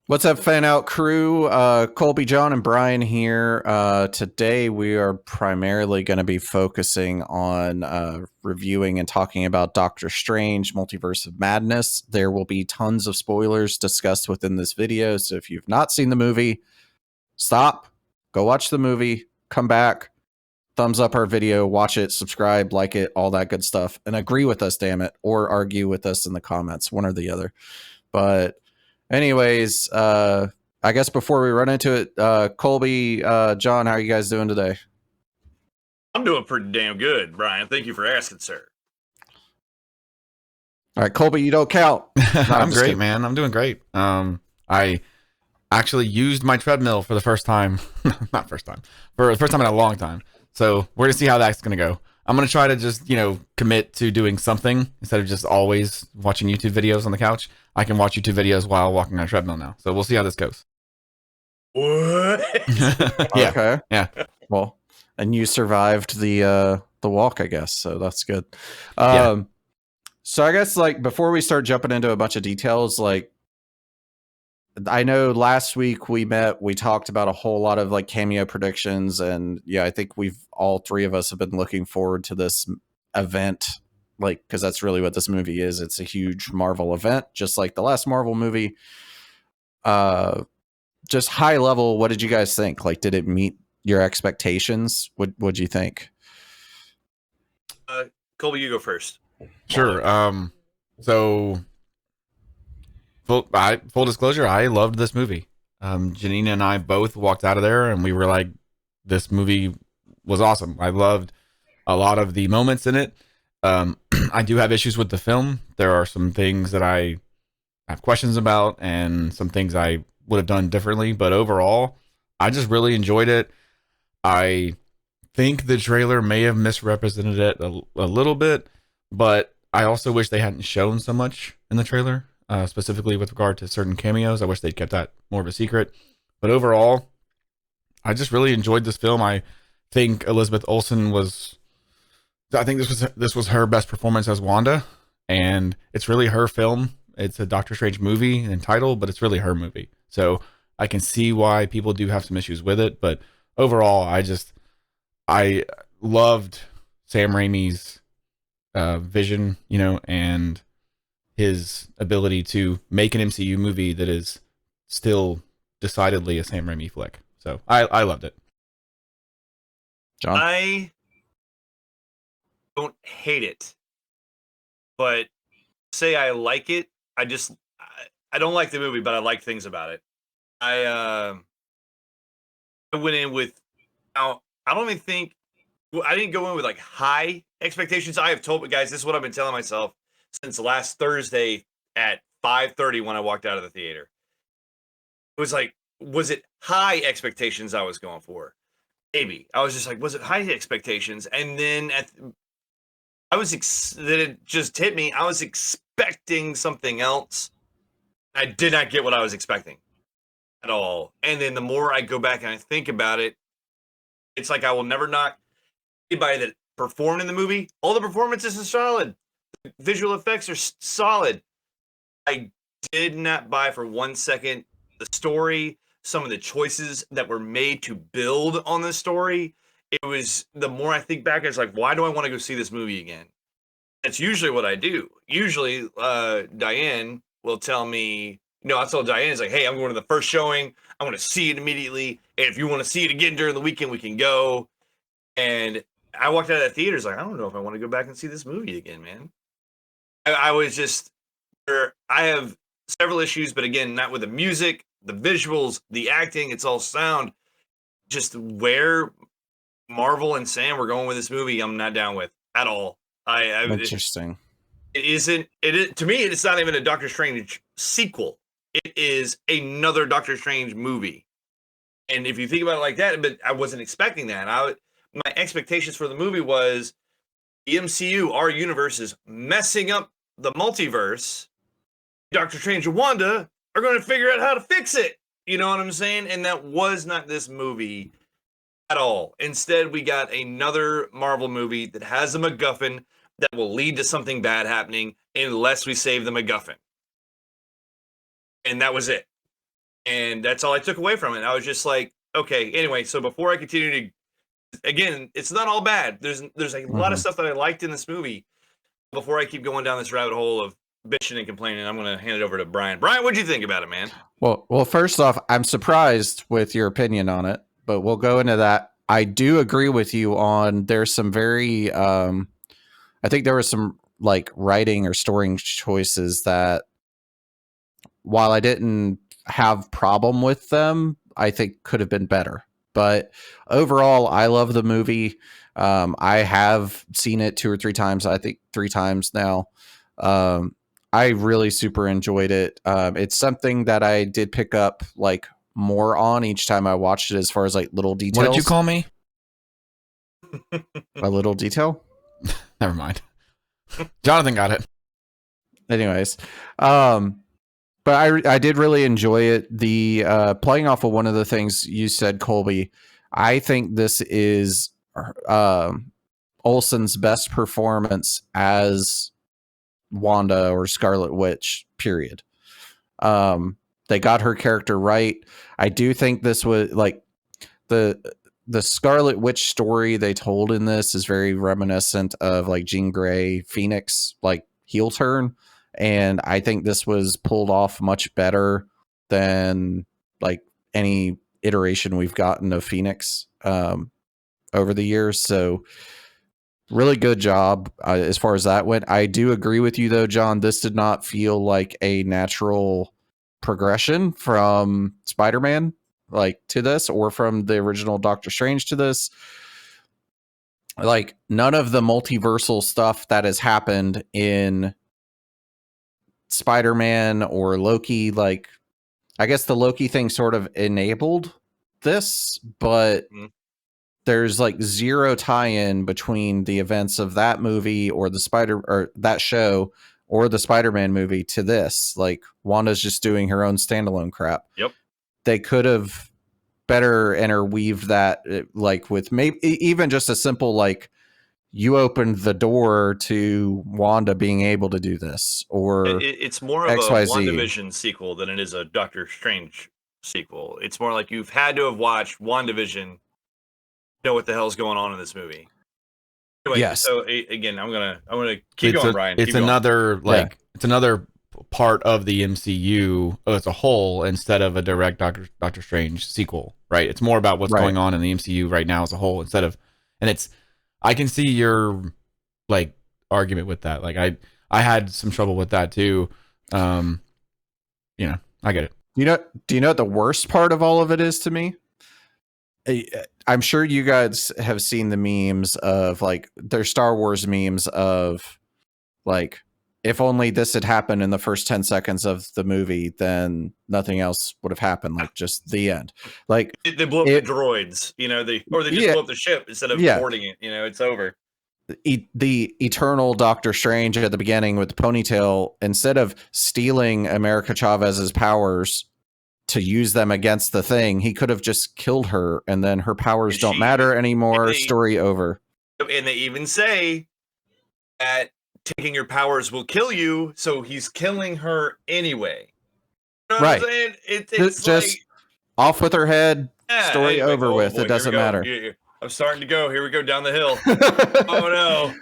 What's up, Fanout Crew? Colby, John, and Brian here. Today, we are primarily going to be focusing on reviewing and talking about Doctor Strange, Multiverse of Madness. There will be tons of spoilers discussed within this video, so if you've not seen the movie, stop, go watch the movie, come back, thumbs up our video, watch it, subscribe, like it, all that good stuff, and agree with us, damn it, or argue with us in the comments, one or the other. But anyways, I guess before we run into it, Colby, John, how are you guys doing today? I'm doing pretty damn good, Brian. Thank you for asking, sir. All right, Colby, you don't count. No, I'm great, kidding. man. I'm doing great. I actually used my treadmill for the first time. Not first time. For the first time in a long time. So we're gonna see how that's gonna go. I'm gonna try to just, commit to doing something instead of just always watching YouTube videos on the couch. I can watch YouTube videos while walking on a treadmill now. So we'll see how this goes. What? Yeah. Okay. Yeah. Well, and you survived the walk, I guess. So that's good. Yeah. So I guess like before we start jumping into a bunch of details, like I know last week we talked about a whole lot of like cameo predictions, and yeah, I think we've all three of us have been looking forward to this event, like because that's really what this movie is. It's a huge Marvel event, just like the last Marvel movie. Just high level, what did you guys think? Like, did it meet your expectations? What'd you think? Colby, you go first. Sure. So full disclosure, I loved this movie. Janina and I both walked out of there and we were like, this movie was awesome. I loved a lot of the moments in it. I do have issues with the film. There are some things that I have questions about and some things I would have done differently, but overall, I just really enjoyed it. I think the trailer may have misrepresented it a little bit, but I also wish they hadn't shown so much in the trailer, specifically with regard to certain cameos. I wish they'd kept that more of a secret. But overall, I just really enjoyed this film. I think Elizabeth Olsen was. I think this was her best performance as Wanda, and it's really her film. It's a Doctor Strange movie and title, but it's really her movie. So I can see why people do have some issues with it, but overall, I loved Sam Raimi's vision, and his ability to make an MCU movie that is still decidedly a Sam Raimi flick. So I loved it. John? I don't hate it, but say I like it. I don't like the movie, but I like things about it. I went in with now. I don't even think I didn't go in with like high expectations. I have told guys this is what I've been telling myself since last Thursday at 5:30 when I walked out of the theater. It was like, was it high expectations I was going for? Maybe I was just like, was it high expectations? And then then it just hit me. I was expecting something else. I did not get what I was expecting at all. And then the more I go back and I think about it, it's like I will never knock anybody that performed in the movie. All the performances are solid. The visual effects are solid. I did not buy for 1 second the story, some of the choices that were made to build on the story. It was the more I think back, it's like, why do I want to go see this movie again? That's usually what I do. Usually, Diane will tell me, I tell Diane, it's like, hey, I'm going to the first showing. I want to see it immediately. And if you want to see it again during the weekend, we can go. And I walked out of that theater, like, I don't know if I want to go back and see this movie again, man. I was just, I have several issues, but again, not with the music, the visuals, the acting, it's all sound. Just where Marvel and Sam were going with this movie, I'm not down with at all. Interesting. It isn't. It is to me. It's not even a Doctor Strange sequel. It is another Doctor Strange movie. And if you think about it like that, but I wasn't expecting that. My expectations for the movie was the MCU, our universe, is messing up the multiverse. Doctor Strange and Wanda are going to figure out how to fix it. You know what I'm saying? And that was not this movie at all. Instead, we got another Marvel movie that has a MacGuffin that will lead to something bad happening unless we save the MacGuffin. And that was it. And that's all I took away from it. I was just like, okay, anyway, so before I continue to, again, it's not all bad. There's a lot of stuff that I liked in this movie. Before I keep going down this rabbit hole of bitching and complaining, I'm going to hand it over to Brian. Brian, what do you think about it, man? Well, first off, I'm surprised with your opinion on it, but we'll go into that. I do agree with you on there's some very, I think there was some like writing or storing choices that while I didn't have problem with them, I think could have been better. But overall, I love the movie. I have seen it 2 or 3 times. I think 3 times now. I really super enjoyed it. It's something that I did pick up like more on each time I watched it, as far as like little details. What did you call me? A little detail? Never mind. Jonathan got it. Anyways, but I did really enjoy it. The playing off of one of the things you said, Colby, I think this is Olsen's best performance as Wanda or Scarlet Witch, period. They got her character right. I do think this was like the Scarlet Witch story they told in this is very reminiscent of like Jean Grey Phoenix, like heel turn. And I think this was pulled off much better than like any iteration we've gotten of Phoenix over the years. So really good job as far as that went. I do agree with you though, John. This did not feel like a natural progression from Spider-Man like to this, or from the original Doctor Strange to this. Like none of the multiversal stuff that has happened in Spider-Man or Loki, like I guess the Loki thing sort of enabled this, but there's like zero tie-in between the events of that movie or that show or the Spider-Man movie to this. Like Wanda's just doing her own standalone crap. Yep. They could have better interweaved that, like with maybe even just a simple like you opened the door to Wanda being able to do this, or it's more of XYZ. a WandaVision sequel than it is a Doctor Strange sequel. It's more like you've had to have watched WandaVision to know what the hell's going on in this movie. Anyway, yes. So again, I'm gonna keep going, Brian. It's another it's another part of the MCU as a whole instead of a direct Doctor Strange sequel, right? It's more about what's going on in the MCU right now as a whole instead of, and it's, I can see your like argument with that. Like I had some trouble with that too. I get it. Do you know what the worst part of all of it is to me? I'm sure you guys have seen the memes of like there's Star Wars memes of like, if only this had happened in the first 10 seconds of the movie, then nothing else would have happened. Like just the end. Like they blew up the droids, they just blew up the ship instead of boarding it. It's over. The eternal Doctor Strange at the beginning with the ponytail, instead of stealing America Chavez's powers to use them against the thing, he could have just killed her, and then her powers don't matter anymore. Story over. And they even say that taking your powers will kill you, so he's killing her anyway. You know what I'm saying? It's just like, off with her head. Story over with. Boy, it doesn't matter. I'm starting to go. Here we go down the hill. Oh no.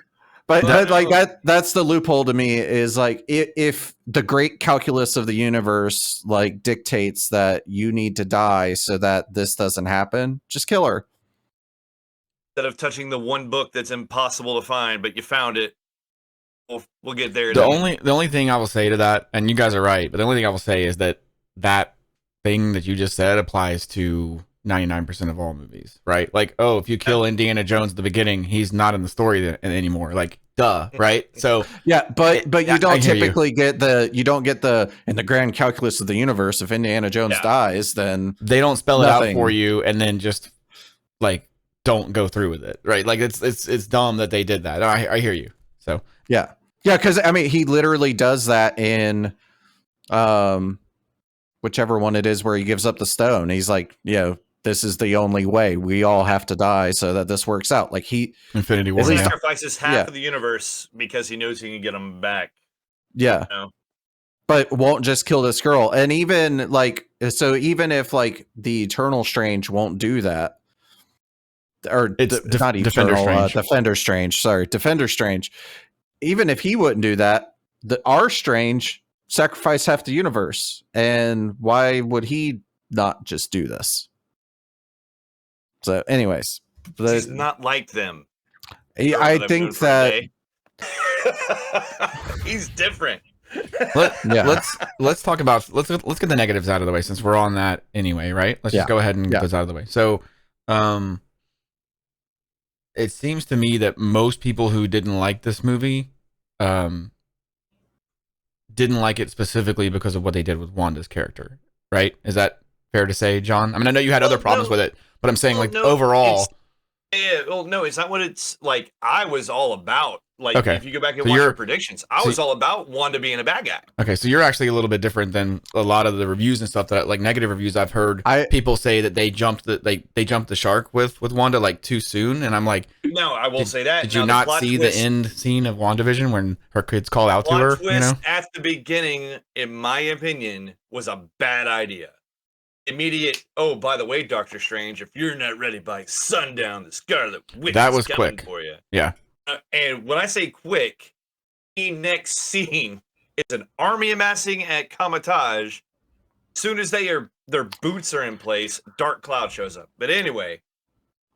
But like that's the loophole to me, is like if the great calculus of the universe like dictates that you need to die so that this doesn't happen, just kill her. Instead of touching the one book that's impossible to find, but you found it. We'll get there. The only thing I will say to that, and you guys are right, but the only thing I will say is that thing that you just said applies to 99% of all movies, right? Like, oh, if you kill Indiana Jones at the beginning, he's not in the story anymore. Like, duh, right? So yeah, but you don't typically get the in the grand calculus of the universe. If Indiana Jones dies, then they don't spell it out for you, and then just like don't go through with it, right? Like it's dumb that they did that. I hear you. So yeah, because I mean, he literally does that in whichever one it is where he gives up the stone. He's like, this is the only way. We all have to die so that this works out. Like Infinity War. He sacrifices half of the universe because he knows he can get them back. Yeah. but won't just kill this girl. And even like, so even if like the Eternal Strange won't do that, or It's not Defender Eternal, Strange. Defender Strange. Sorry, Defender Strange. Even if he wouldn't do that, our Strange sacrificed half the universe, and why would he not just do this? So, anyways, He's not like them. I think that he's different. Let's talk about let's get the negatives out of the way since we're on that anyway, right? Let's just go ahead and get those out of the way. So, it seems to me that most people who didn't like this movie, didn't like it specifically because of what they did with Wanda's character, right? Is that fair to say, John? I mean, I know you had other problems with it, but I'm saying overall. No, it's not what it's like. I was all about. Like, okay. If you go back and watch your predictions, I was all about Wanda being a bad guy. Okay, so you're actually a little bit different than a lot of the reviews and stuff that, like, negative reviews I've heard. People say that they jumped the shark with Wanda like too soon, and I'm like, no, I will say that. Did you not see the end scene of WandaVision when her kids call out to her? Twist at the beginning, in my opinion, was a bad idea. Immediate. Oh, by the way, Doctor Strange, if you're not ready by sundown, the Scarlet Witch is coming for you. Yeah. And when I say quick, the next scene is an army amassing at Kamatage. As soon as their boots are in place, Dark Cloud shows up. But anyway,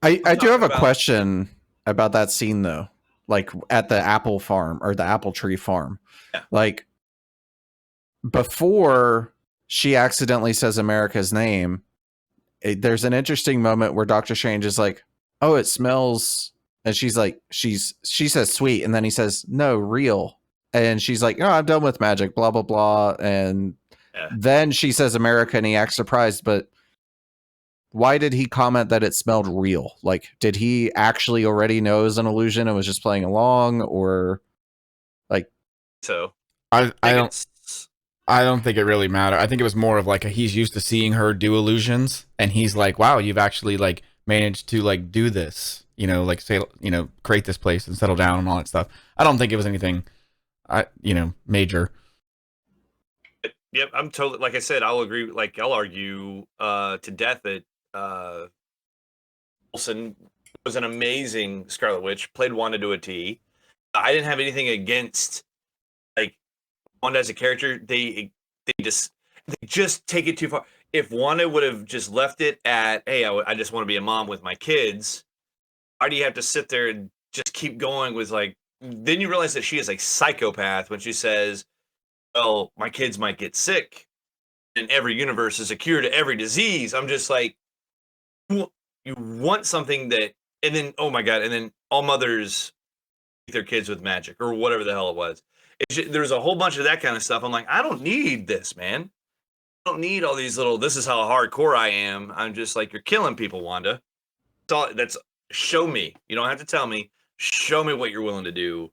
I do have a question about that scene though, like at the apple farm or the apple tree farm. Yeah. Like before she accidentally says America's name, there's an interesting moment where Doctor Strange is like, "Oh, it smells." And she's like, she says sweet. And then he says, no, real. And she's like, no, I'm done with magic, blah, blah, blah. And then she says America and he acts surprised. But why did he comment that it smelled real? Like, did he actually already know it was an illusion and was just playing along? Or like, so I don't think it really mattered. I think it was more of like he's used to seeing her do illusions. And he's like, wow, you've actually like managed to like do this. Like say, create this place and settle down and all that stuff. I don't think it was anything, major. Yep, I'm totally, like I said, I'll agree. Like I'll argue to death that Olsen was an amazing Scarlet Witch, played Wanda to a T. I didn't have anything against like Wanda as a character. They just take it too far. If Wanda would have just left it at, hey, I just want to be a mom with my kids. Why do you have to sit there and just keep going with like, then you realize that she is a psychopath when she says, well, my kids might get sick and every universe is a cure to every disease. I'm just like, you want something that, and then, oh my God. And then all mothers treat their kids with magic or whatever the hell it was. There's a whole bunch of that kind of stuff. I'm like, I don't need this, man. I don't need all these little, this is how hardcore I am. I'm just like, you're killing people, Wanda. That's show me. You don't have to tell me. Show me what you're willing to do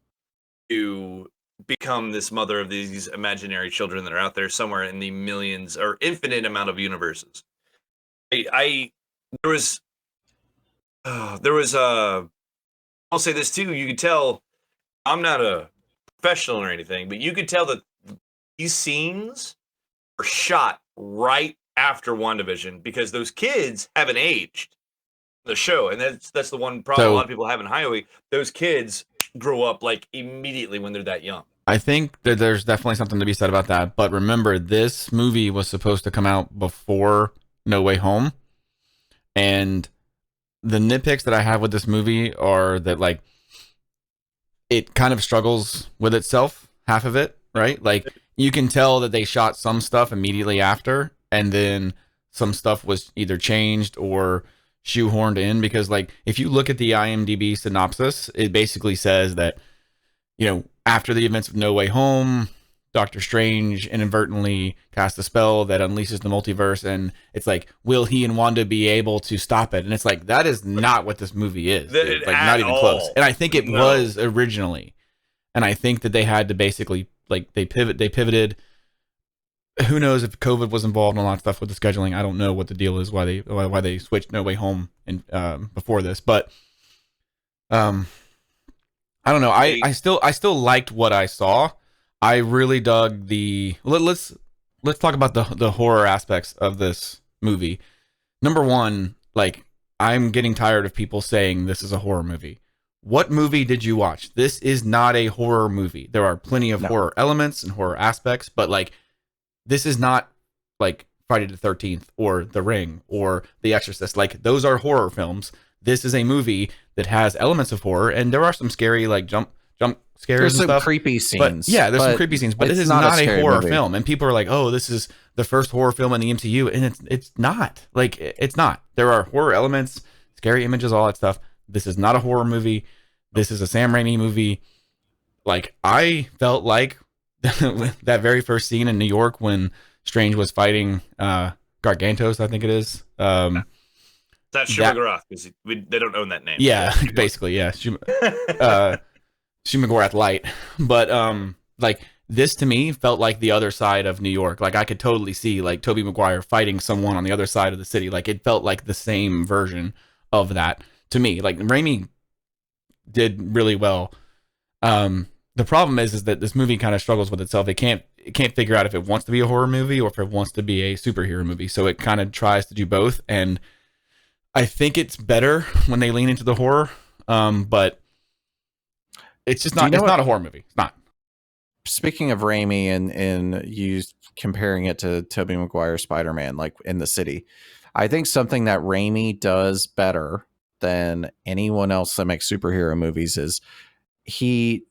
to become this mother of these imaginary children that are out there somewhere in the millions or infinite amount of universes. There was I'll say this too. You could tell I'm not a professional or anything, but you could tell that these scenes were shot right after WandaVision because those kids haven't aged. The show, and that's the one problem a lot of people have in Highway. Those kids grow up like immediately when they're that young. I think that there's definitely something to be said about that. But remember, this movie was supposed to come out before No Way Home, and the nitpicks that I have with this movie are that like it kind of struggles with itself, half of it, right? Like you can tell that they shot some stuff immediately after, and then some stuff was either changed or shoehorned in, because like if you look at the IMDb synopsis, it basically says that, after the events of No Way Home, Doctor Strange inadvertently cast a spell that unleashes the multiverse, and it's like, will he and Wanda be able to stop it? And it's like, that is not what this movie is. Like not even close. And I think it was originally, and I think that they had to basically like they pivoted. Who knows if COVID was involved and all that stuff with the scheduling? I don't know what the deal is, why they switched No Way Home before this, but I don't know. I still liked what I saw. I really dug let's talk about the horror aspects of this movie. Number one, like, I'm getting tired of people saying this is a horror movie. What movie did you watch? This is not a horror movie. There are plenty of horror elements and horror aspects, but like, this is not like Friday the 13th or The Ring or The Exorcist. Like, those are horror films. This is a movie that has elements of horror, and there are some scary like jump scares. There's and some stuff. creepy scenes. But, yeah, there's some creepy scenes, but this is not a horror film. And people are like, "Oh, this is the first horror film in the MCU," and it's not. Like, it's not. There are horror elements, scary images, all that stuff. This is not a horror movie. This is a Sam Raimi movie. Like, I felt like that very first scene in New York when Strange was fighting Gargantos, I think it is. That's Shumagorath, because they don't own that name. Yeah, basically, yeah. Shumagorath Light. But like, this to me felt like the other side of New York. Like, I could totally see like Tobey Maguire fighting someone on the other side of the city. Like, it felt like the same version of that to me. Like, Raimi did really well. The problem is that this movie kind of struggles with itself. It can't figure out if it wants to be a horror movie or if it wants to be a superhero movie. So it kind of tries to do both, and I think it's better when they lean into the horror. But it's just not. It's not a horror movie. It's not. Speaking of Raimi and you comparing it to Tobey Maguire's Spider-Man, like in the city, I think something that Raimi does better than anyone else that makes superhero movies is he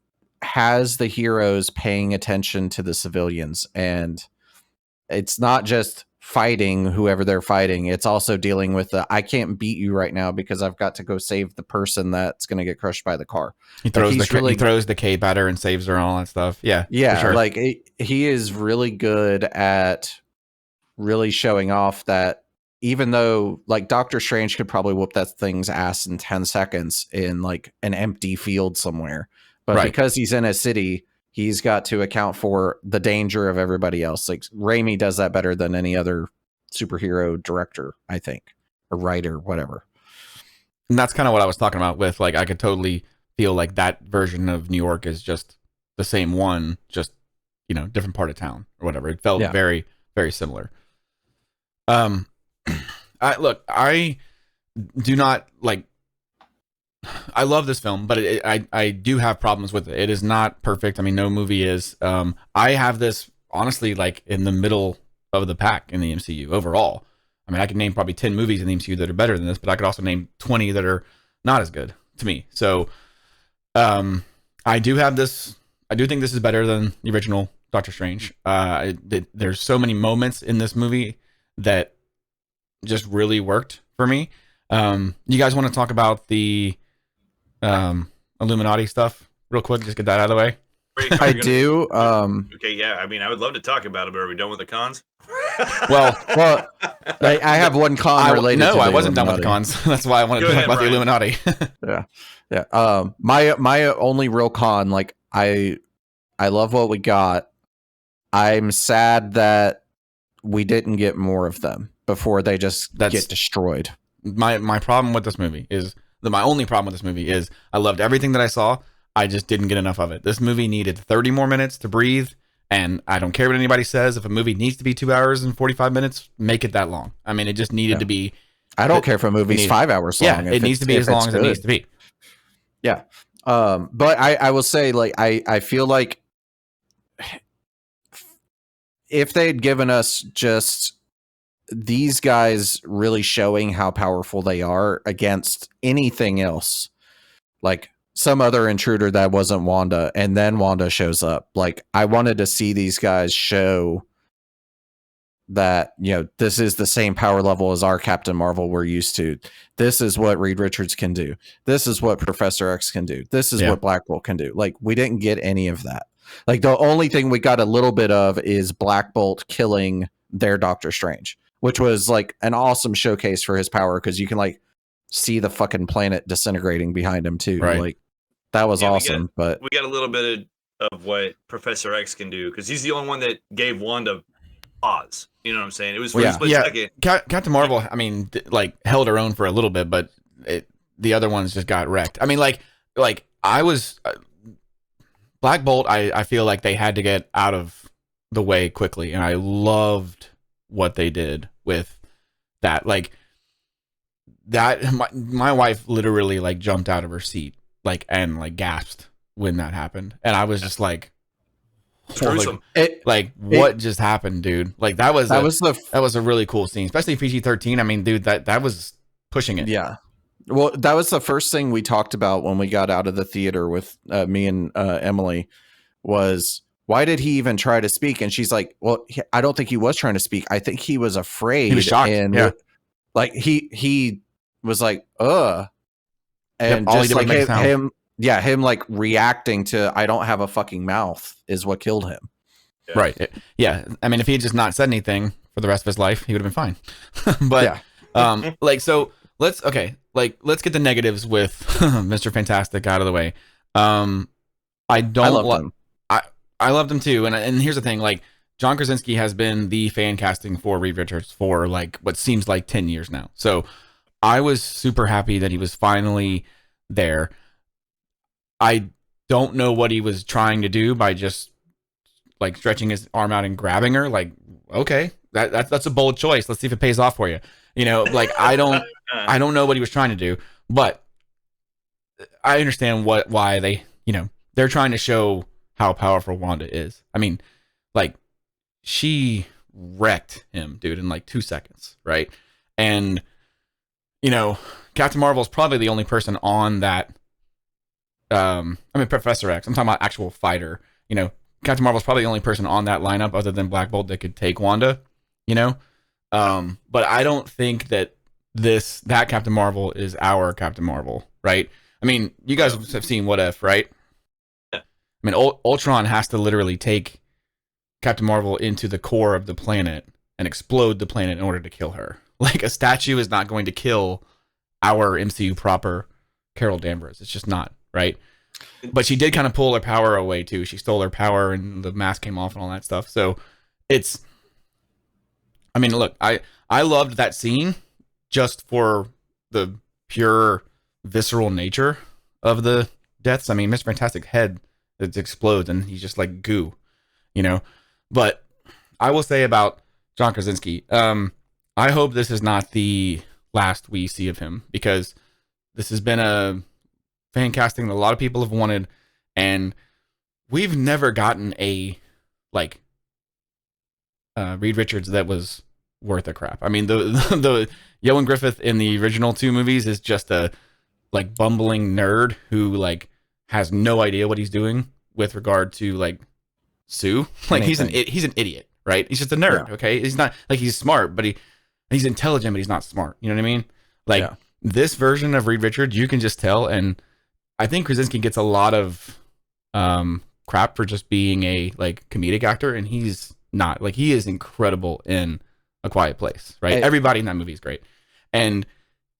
has the heroes paying attention to the civilians, and it's not just fighting whoever they're fighting. It's also dealing with I can't beat you right now because I've got to go save the person that's going to get crushed by the car. He throws he throws the cape at her and saves her and all that stuff. Yeah. Yeah. Sure. Like, he is really good at really showing off that even though like Doctor Strange could probably whoop that thing's ass in 10 seconds in like an empty field somewhere, but because he's in a city, he's got to account for the danger of everybody else. Like, Raimi does that better than any other superhero director, I think, or writer, whatever. And that's kind of what I was talking about with, like, I could totally feel like that version of New York is just the same one, just, you know, different part of town or whatever. It felt very, very similar. I do not like, I love this film, but I do have problems with it. It is not perfect. I mean, no movie is. I have this honestly like in the middle of the pack in the MCU overall. I mean, I can name probably 10 movies in the MCU that are better than this, but I could also name 20 that are not as good to me. So, I do have this. I do think this is better than the original Doctor Strange. There's so many moments in this movie that just really worked for me. You guys want to talk about the Illuminati stuff real quick? Just get that out of the way. I do. Okay, yeah. I mean, I would love to talk about it, but are we done with the cons? well, I have one con related. No, to I wasn't Illuminati. done with the cons. That's why I wanted to talk about the Illuminati. Yeah. My only real con, like, I love what we got. I'm sad that we didn't get more of them before they just get destroyed. My problem with this movie is my only problem with this movie is I loved everything that I saw. I just didn't get enough of it. This movie needed 30 more minutes to breathe, and I don't care what anybody says. If a movie needs to be 2 hours and 45 minutes, make it that long. I mean, it just needed to be. I don't care if a movie's 5 hours long. Yeah, it needs to be as long as it needs to be. Yeah. But I will say, like, I feel like if they'd given us just these guys really showing how powerful they are against anything else, like some other intruder that wasn't Wanda, and then Wanda shows up, like, I wanted to see these guys show that, you know, this is the same power level as our Captain Marvel we're used to. This is what Reed Richards can do. This is what Professor X can do. This is what Black Bolt can do. Like, we didn't get any of that. Like, the only thing we got a little bit of is Black Bolt killing their Doctor Strange, which was like an awesome showcase for his power, because you can like see the fucking planet disintegrating behind him too. Right. Like, that was awesome. But we got a little bit of what Professor X can do, because he's the only one that gave Wanda pause. You know what I'm saying? It was for a split second. Captain Marvel, I mean, like, held her own for a little bit, but the other ones just got wrecked. I mean, like I was. Black Bolt, I feel like they had to get out of the way quickly, and I loved what they did with that. Like that, my wife literally like jumped out of her seat, like, and like gasped when that happened, and I was just like, Gruesome. What just happened, dude? Like that was a really cool scene, especially PG-13. I mean, dude, that was pushing it. Yeah. Well, that was the first thing we talked about when we got out of the theater with me and Emily was, why did he even try to speak? And she's like, well, I don't think he was trying to speak. I think he was afraid. He was shocked. And like he was like, and yep, all just he did like him like reacting to, I don't have a fucking mouth is what killed him. Yeah. Right. Yeah. I mean, if he had just not said anything for the rest of his life, he would have been fine. But like, so let's get the negatives with Mr. Fantastic out of the way. I loved him too. And here's the thing, like, John Krasinski has been the fan casting for Reed Richards for like what seems like 10 years now. So I was super happy that he was finally there. I don't know what he was trying to do by just like stretching his arm out and grabbing her. Like, okay, that's a bold choice. Let's see if it pays off for you. You know, like I don't know what he was trying to do, but I understand why they, you know, they're trying to show how powerful Wanda is. I mean, like, she wrecked him, dude, in like 2 seconds, right? And, you know, Captain Marvel is probably the only person on that. I mean, Professor X, I'm talking about actual fighter. You know, Captain Marvel is probably the only person on that lineup other than Black Bolt that could take Wanda, you know? But I don't think that that Captain Marvel is our Captain Marvel, right? I mean, you guys have seen What If, right? Yeah. I mean, Ultron has to literally take Captain Marvel into the core of the planet and explode the planet in order to kill her. Like, a statue is not going to kill our MCU proper Carol Danvers. It's just not, right? But she did kind of pull her power away too. She stole her power and the mask came off and all that stuff. So it's, I mean, look, I loved that scene just for the pure visceral nature of the deaths. I mean, Mr. Fantastic head that explodes and he's just like goo, you know. But I will say about John Krasinski, I hope this is not the last we see of him, because this has been a fan casting that a lot of people have wanted, and we've never gotten a like Reed Richards that was worth a crap. I mean, the Ioan Gruffudd in the original 2 movies is just a like bumbling nerd who like has no idea what he's doing with regard to like Sue. Like he's an idiot, right? He's just a nerd. Yeah. Okay, he's not like he's smart, but he's intelligent, but he's not smart. You know what I mean? Like this version of Reed Richards, you can just tell. And I think Krasinski gets a lot of crap for just being a like comedic actor, and he's not. Like, he is incredible in A Quiet Place, right? Everybody in that movie is great, and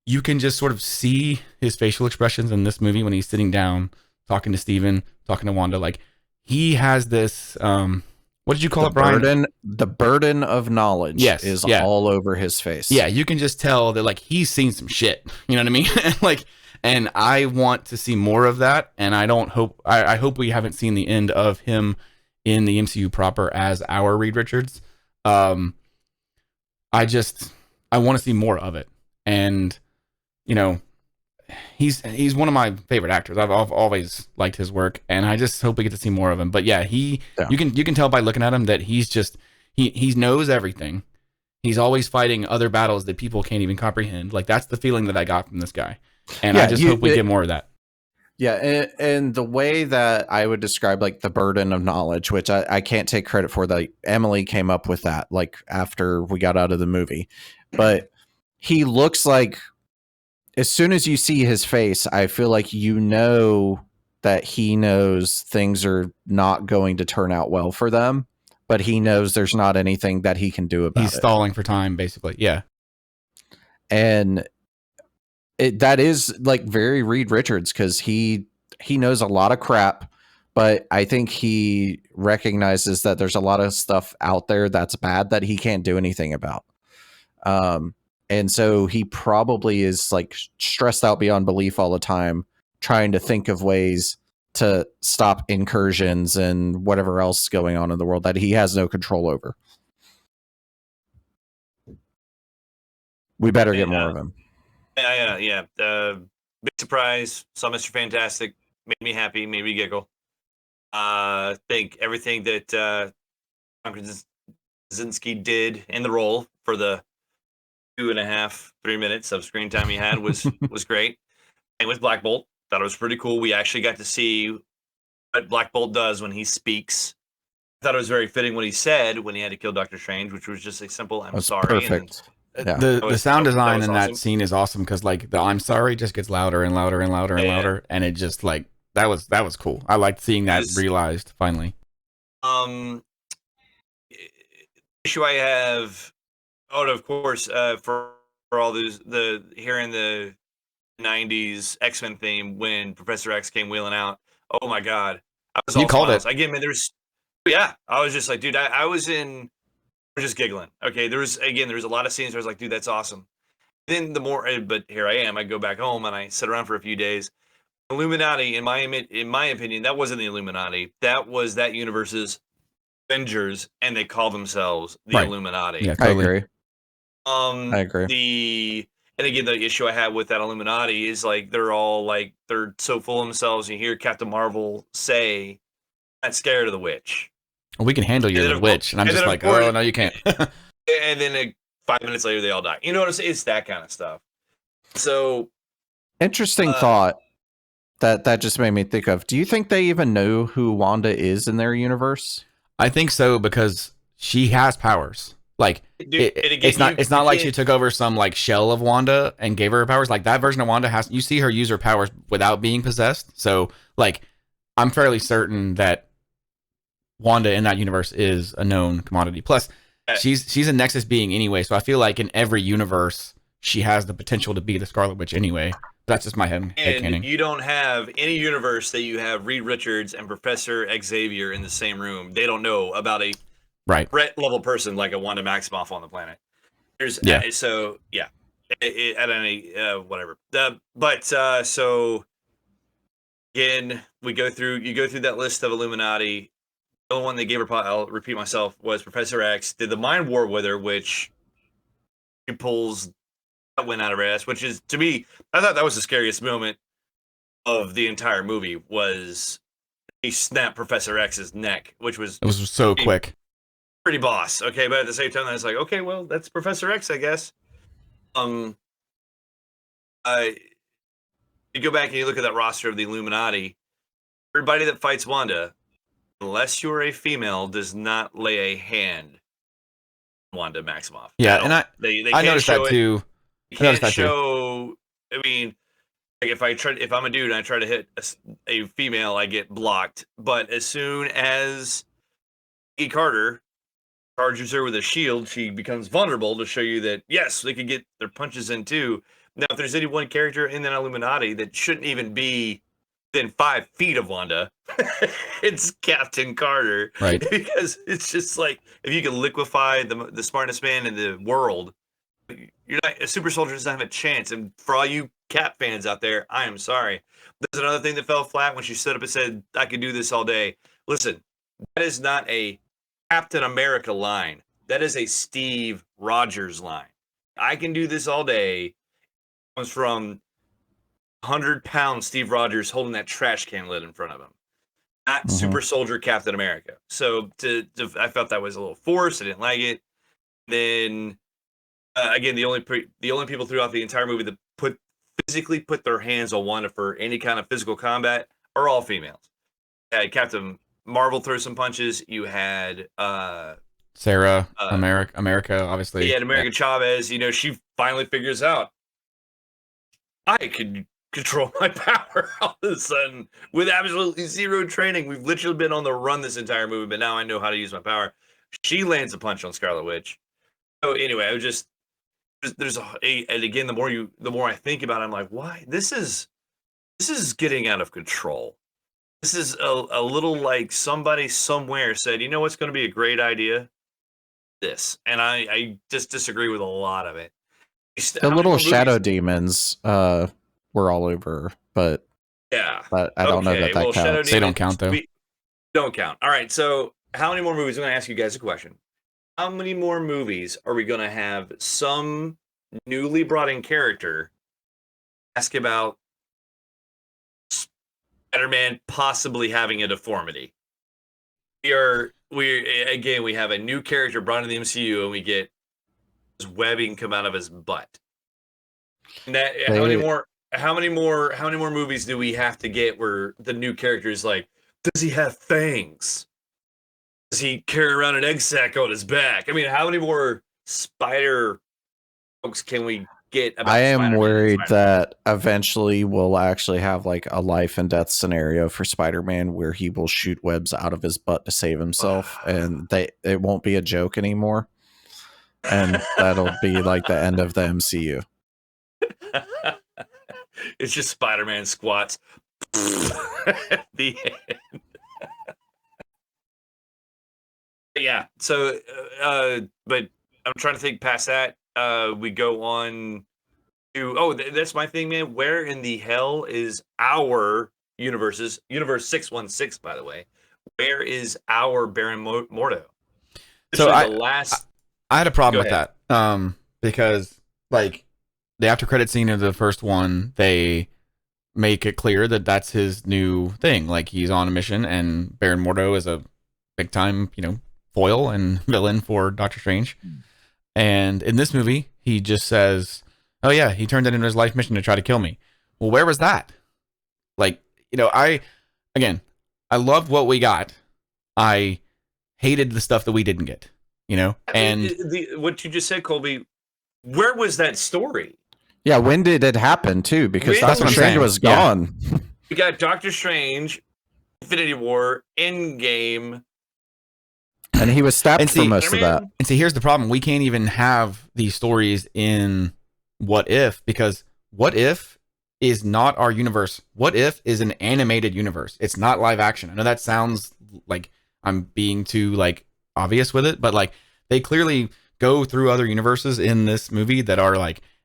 you can just sort of see his facial expressions in this movie when he's sitting down talking to Steven, talking to Wanda. Like, he has this what did you call it, Brian? The burden of knowledge is all over his face. Yeah, you can just tell that like he's seen some shit. You know what I mean? Like, and I want to see more of that. And I hope we haven't seen the end of him in the MCU proper as our Reed Richards. I want to see more of it. And you know, he's one of my favorite actors. I've always liked his work, and I just hope we get to see more of him. But yeah, you can tell by looking at him that he's just he knows everything. He's always fighting other battles that people can't even comprehend. Like, that's the feeling that I got from this guy, and I just hope we get more of that. Yeah, and the way that I would describe like the burden of knowledge, which I can't take credit for, that Emily came up with that like after we got out of the movie, but he looks like, as soon as you see his face, I feel like you know that he knows things are not going to turn out well for them, but he knows there's not anything that he can do about it. He's stalling for time, basically. Yeah. And that is like very Reed Richards, because he knows a lot of crap, but I think he recognizes that there's a lot of stuff out there that's bad that he can't do anything about. And so he probably is like stressed out beyond belief all the time, trying to think of ways to stop incursions and whatever else is going on in the world that he has no control over. We better get more of him. Yeah. Big surprise. Saw Mr. Fantastic. Made me happy. Made me giggle. Think everything that Krasinski did in the role for the 2.5, 3 minutes of screen time he had was great. And with Black Bolt, thought it was pretty cool. We actually got to see what Black Bolt does when he speaks. I thought it was very fitting what he said when he had to kill Doctor Strange, which was just a simple "I'm sorry." Perfect. Yeah. The sound design in awesome. that scene is awesome because like the "I'm sorry" just gets louder and louder and louder and louder, and it just like that was cool. I liked seeing that realized finally. Issue I have, of course, for all those hearing the 90s X-Men theme when Professor X came wheeling out. Oh my god, I was you called smiles. it. Again, man, I was just like, dude, I was just giggling. Okay, there was a lot of scenes where I was like, dude, that's awesome. Then but here I am. I go back home and I sit around for a few days. Illuminati, in my opinion, that wasn't the Illuminati. That was that universe's Avengers, and they call themselves the Illuminati. Yeah, totally. I agree. And again, the issue I have with that Illuminati is like they're so full of themselves. You hear Captain Marvel say, "I'm not scared of the witch. We can handle your witch," and I'm just like, "Oh no, you can't." And then 5 minutes later, they all die. You know what I'm saying? It's that kind of stuff. So interesting thought that just made me think of. Do you think they even know who Wanda is in their universe? I think so because she has powers. Like it's not like she took over some like shell of Wanda and gave her powers. Like that version of Wanda you see her use her powers without being possessed. So like I'm fairly certain that Wanda in that universe is a known commodity. Plus she's a Nexus being anyway. So I feel like in every universe she has the potential to be the Scarlet Witch anyway. That's just my headcanon. You don't have any universe that you have Reed Richards and Professor Xavier in the same room. They don't know about a threat level person like a Wanda Maximoff on the planet. There's so at any whatever. So again, you go through that list of Illuminati. The only one they gave her, I'll repeat myself, was Professor X. Did the Mind War with her, which she pulls that went out of her ass, which is, to me, I thought that was the scariest moment of the entire movie, was he snapped Professor X's neck, which was... It was so quick. Pretty boss, okay? But at the same time, I was like, okay, well, that's Professor X, I guess. You go back and you look at that roster of the Illuminati, everybody that fights Wanda, unless you're a female, does not lay a hand on Wanda Maximoff. Yeah, and I noticed that too. You can't show. I mean, like if I'm a dude and I try to hit a female, I get blocked. But as soon as E. Carter charges her with a shield, she becomes vulnerable to show you that yes, they could get their punches in too. Now, if there's any one character in that Illuminati that shouldn't even be within 5 feet of Wanda, it's Captain Carter, right? Because it's just like if you can liquefy the smartest man in the world. You're not a super soldier doesn't have a chance. And for all you Cap fans out there, I am sorry. There's another thing that fell flat when she stood up and said, "I could do this all day." Listen, that is not a Captain America line. That is a Steve Rogers line. "I can do this all day" comes from 100-pound Steve Rogers holding that trash can lid in front of him. Not super soldier Captain America. So I felt that was a little forced. I didn't like it. Then again, the only people throughout the entire movie that physically put their hands on Wanda for any kind of physical combat are all females. You had Captain Marvel throw some punches. You had Sarah, America, obviously. You had America Chavez. You know, she finally figures out I could control my power all of a sudden with absolutely zero training. We've literally been on the run this entire movie, but now I know how to use my power. She lands a punch on Scarlet Witch. So anyway, and again, the more I think about it, I'm like, why? This is getting out of control. This is a little like somebody somewhere said, you know what's going to be a great idea? This. And I just disagree with a lot of it. The little shadow demons were all over, but Yeah. but I don't know that well, Shadow counts. They don't Demon, count, though. Don't count. All right. So, how many more movies? I'm going to ask you guys a question. How many more movies are we going to have some newly brought in character ask about Spider-Man possibly having a deformity? We have a new character brought into the MCU, and we get his webbing come out of his butt. And that how many more movies do we have to get where the new character is like, does he have fangs? Does he carry around an egg sack on his back? I mean, how many more spider folks can we get about I am Spider-Man worried and Spider-Man? that eventually we'll actually have like a life and death scenario for Spider-Man where he will shoot webs out of his butt to save himself, and it won't be a joke anymore, and that'll be like the end of the MCU. It's just Spider-Man squats. The end. Yeah. So, but I'm trying to think past that. We go on to that's my thing, man. Where in the hell is our universe 616? By the way, where is our Baron Mordo? So I had a problem with that. Because like the after credit scene of the first one, they make it clear that that's his new thing. Like he's on a mission, and Baron Mordo is a big time, foil and villain for Doctor Strange. And in this movie, he just says, "Oh yeah, he turned it into his life mission to try to kill me." Well, where was that? Like, I loved what we got. I hated the stuff that we didn't get. And what you just said, Colby. Where was that story? Yeah, when did it happen too? Because That's Doctor what I'm Strange saying. was gone. We got Doctor Strange, Infinity War, Endgame, and he was stabbed for most of that. And see, here's the problem: we can't even have these stories in What If, because What If is not our universe. What If is an animated universe. It's not live action. I know that sounds like I'm being too obvious with it, but they clearly go through other universes in this movie that are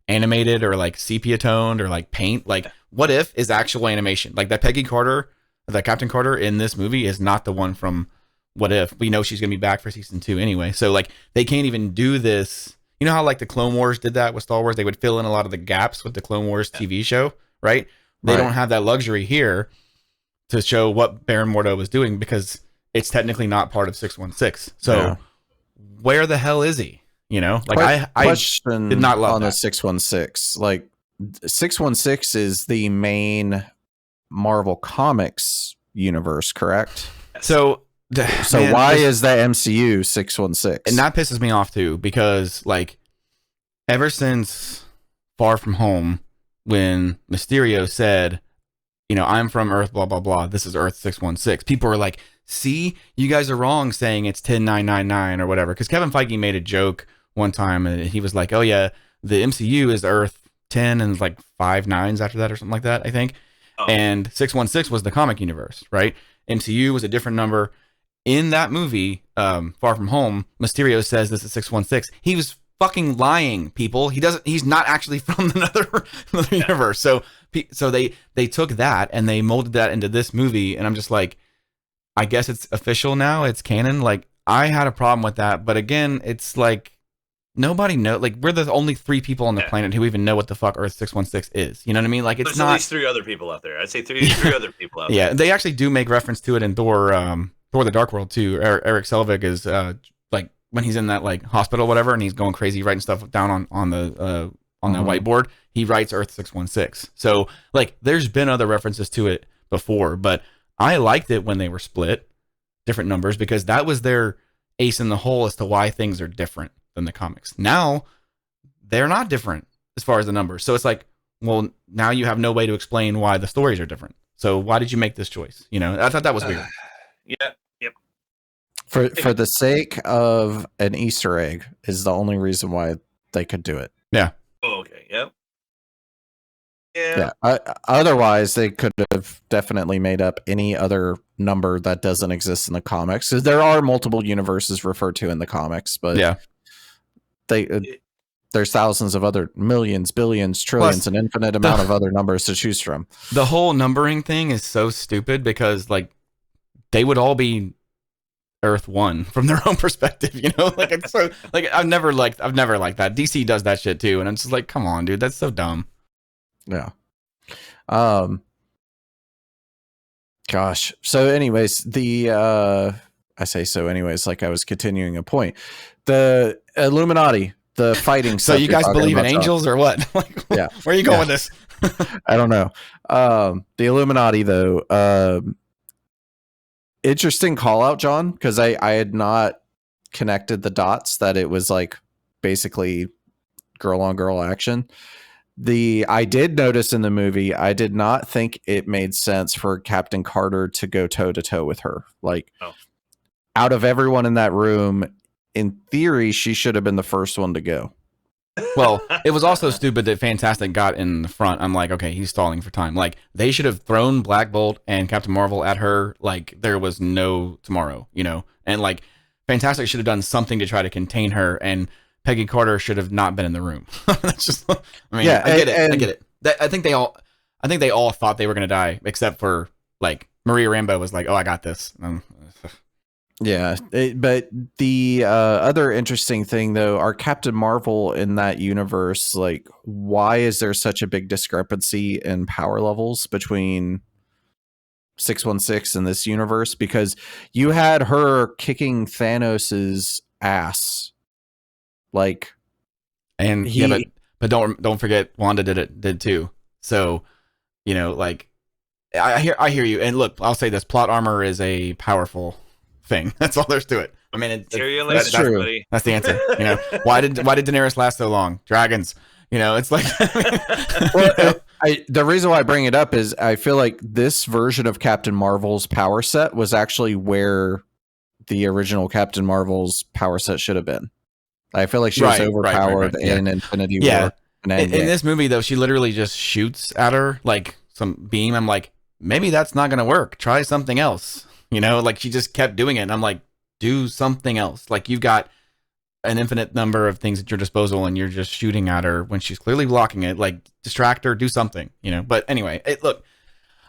animated or sepia toned or paint. What If is actual animation. That Peggy Carter, that Captain Carter in this movie is not the one from What If. We know she's gonna be back for season 2 anyway. So they can't even do this. You know how the Clone Wars did that with Star Wars? They would fill in a lot of the gaps with the Clone Wars TV show, right? They don't have that luxury here to show what Baron Mordo was doing because it's technically not part of 616. So where the hell is he? I did not love on that. the 616. 616 is the main Marvel Comics universe, correct? So why is the MCU 616? And that pisses me off too, because ever since Far From Home, when Mysterio said, I'm from Earth, blah, blah, blah, this is Earth 616, people were like, see, you guys are wrong saying it's 10999 or whatever. Because Kevin Feige made a joke one time, and he was like, oh yeah, the MCU is Earth 10 and 5 nines after that or something like that, I think. And 616 was the comic universe, right? MCU was a different number. In that movie, Far From Home, Mysterio says this is 616. He was fucking lying, people. He's not actually from another universe. So they took that and they molded that into this movie, and I'm just I guess it's official now. It's canon. I had a problem with that, but again, it's nobody know. We're the only 3 people on the planet who even know what the fuck Earth 616 is. You know what I mean? It's There's not. At least 3 other people out there. I'd say three other people out there. Yeah, they actually do make reference to it in Thor the Dark World too. Eric Selvig is when he's in that hospital, whatever, and he's going crazy writing stuff down on the whiteboard. He writes Earth 616. So there's been other references to it before, but I liked it when they were split different numbers because that was their ace in the hole as to why things are different than the comics. Now they're not different as far as the numbers. So it's well, now you have no way to explain why the stories are different. So why did you make this choice? I thought that was weird. Yeah. Yep. For the sake of an Easter egg is the only reason why they could do it. Yeah. Oh, okay. Yep. Yeah. Otherwise, they could have definitely made up any other number that doesn't exist in the comics. 'Cause there are multiple universes referred to in the comics, but yeah, there's thousands of other millions, billions, trillions, an infinite amount of other numbers to choose from. The whole numbering thing is so stupid because like they would all be Earth 1 from their own perspective, you know? Like it's so like I've never liked that. DC does that shit too, and I'm just like, come on, dude, that's so dumb. Yeah. Gosh. So anyways, I say so anyways, like I was continuing a point. The Illuminati, the fighting So stuff you guys believe in about, angels or what? Like, yeah. Where are you going with this? I don't know. The Illuminati though, interesting call out, John, because I had not connected the dots that it was like basically girl on girl action. I did notice in the movie, I did not think it made sense for Captain Carter to go toe to toe with her. Like, out of everyone in that room, in theory, she should have been the first one to go. Well, it was also stupid that Fantastic got in the front. I'm like, okay, he's stalling for time. Like, they should have thrown Black Bolt and Captain Marvel at her like there was no tomorrow, you know? And like, Fantastic should have done something to try to contain her, and Peggy Carter should have not been in the room. That's just, I mean, yeah, I get it. I think they all thought they were going to die, except for like Maria Rambeau was like, oh, I got this. Yeah, but the other interesting thing, though, are Captain Marvel in that universe. Like, why is there such a big discrepancy in power levels between 616 and this universe? Because you had her kicking Thanos's ass, like, and but don't forget, Wanda did too. So, you know, like, I hear you. And look, I'll say this: plot armor is a powerful thing. That's all there's to it. I mean, that's true. That's the answer. You know, why did Daenerys last so long? Dragons. You know, it's like. Well, the reason why I bring it up is I feel like this version of Captain Marvel's power set was actually where the original Captain Marvel's power set should have been. I feel like she was overpowered in Infinity War. In this movie, though, she literally just shoots at her like some beam. I'm like, maybe that's not going to work. Try something else. You know, like she just kept doing it. And I'm like, do something else. Like you've got an infinite number of things at your disposal and you're just shooting at her when she's clearly blocking it. Like distract her, do something, you know. But anyway, look,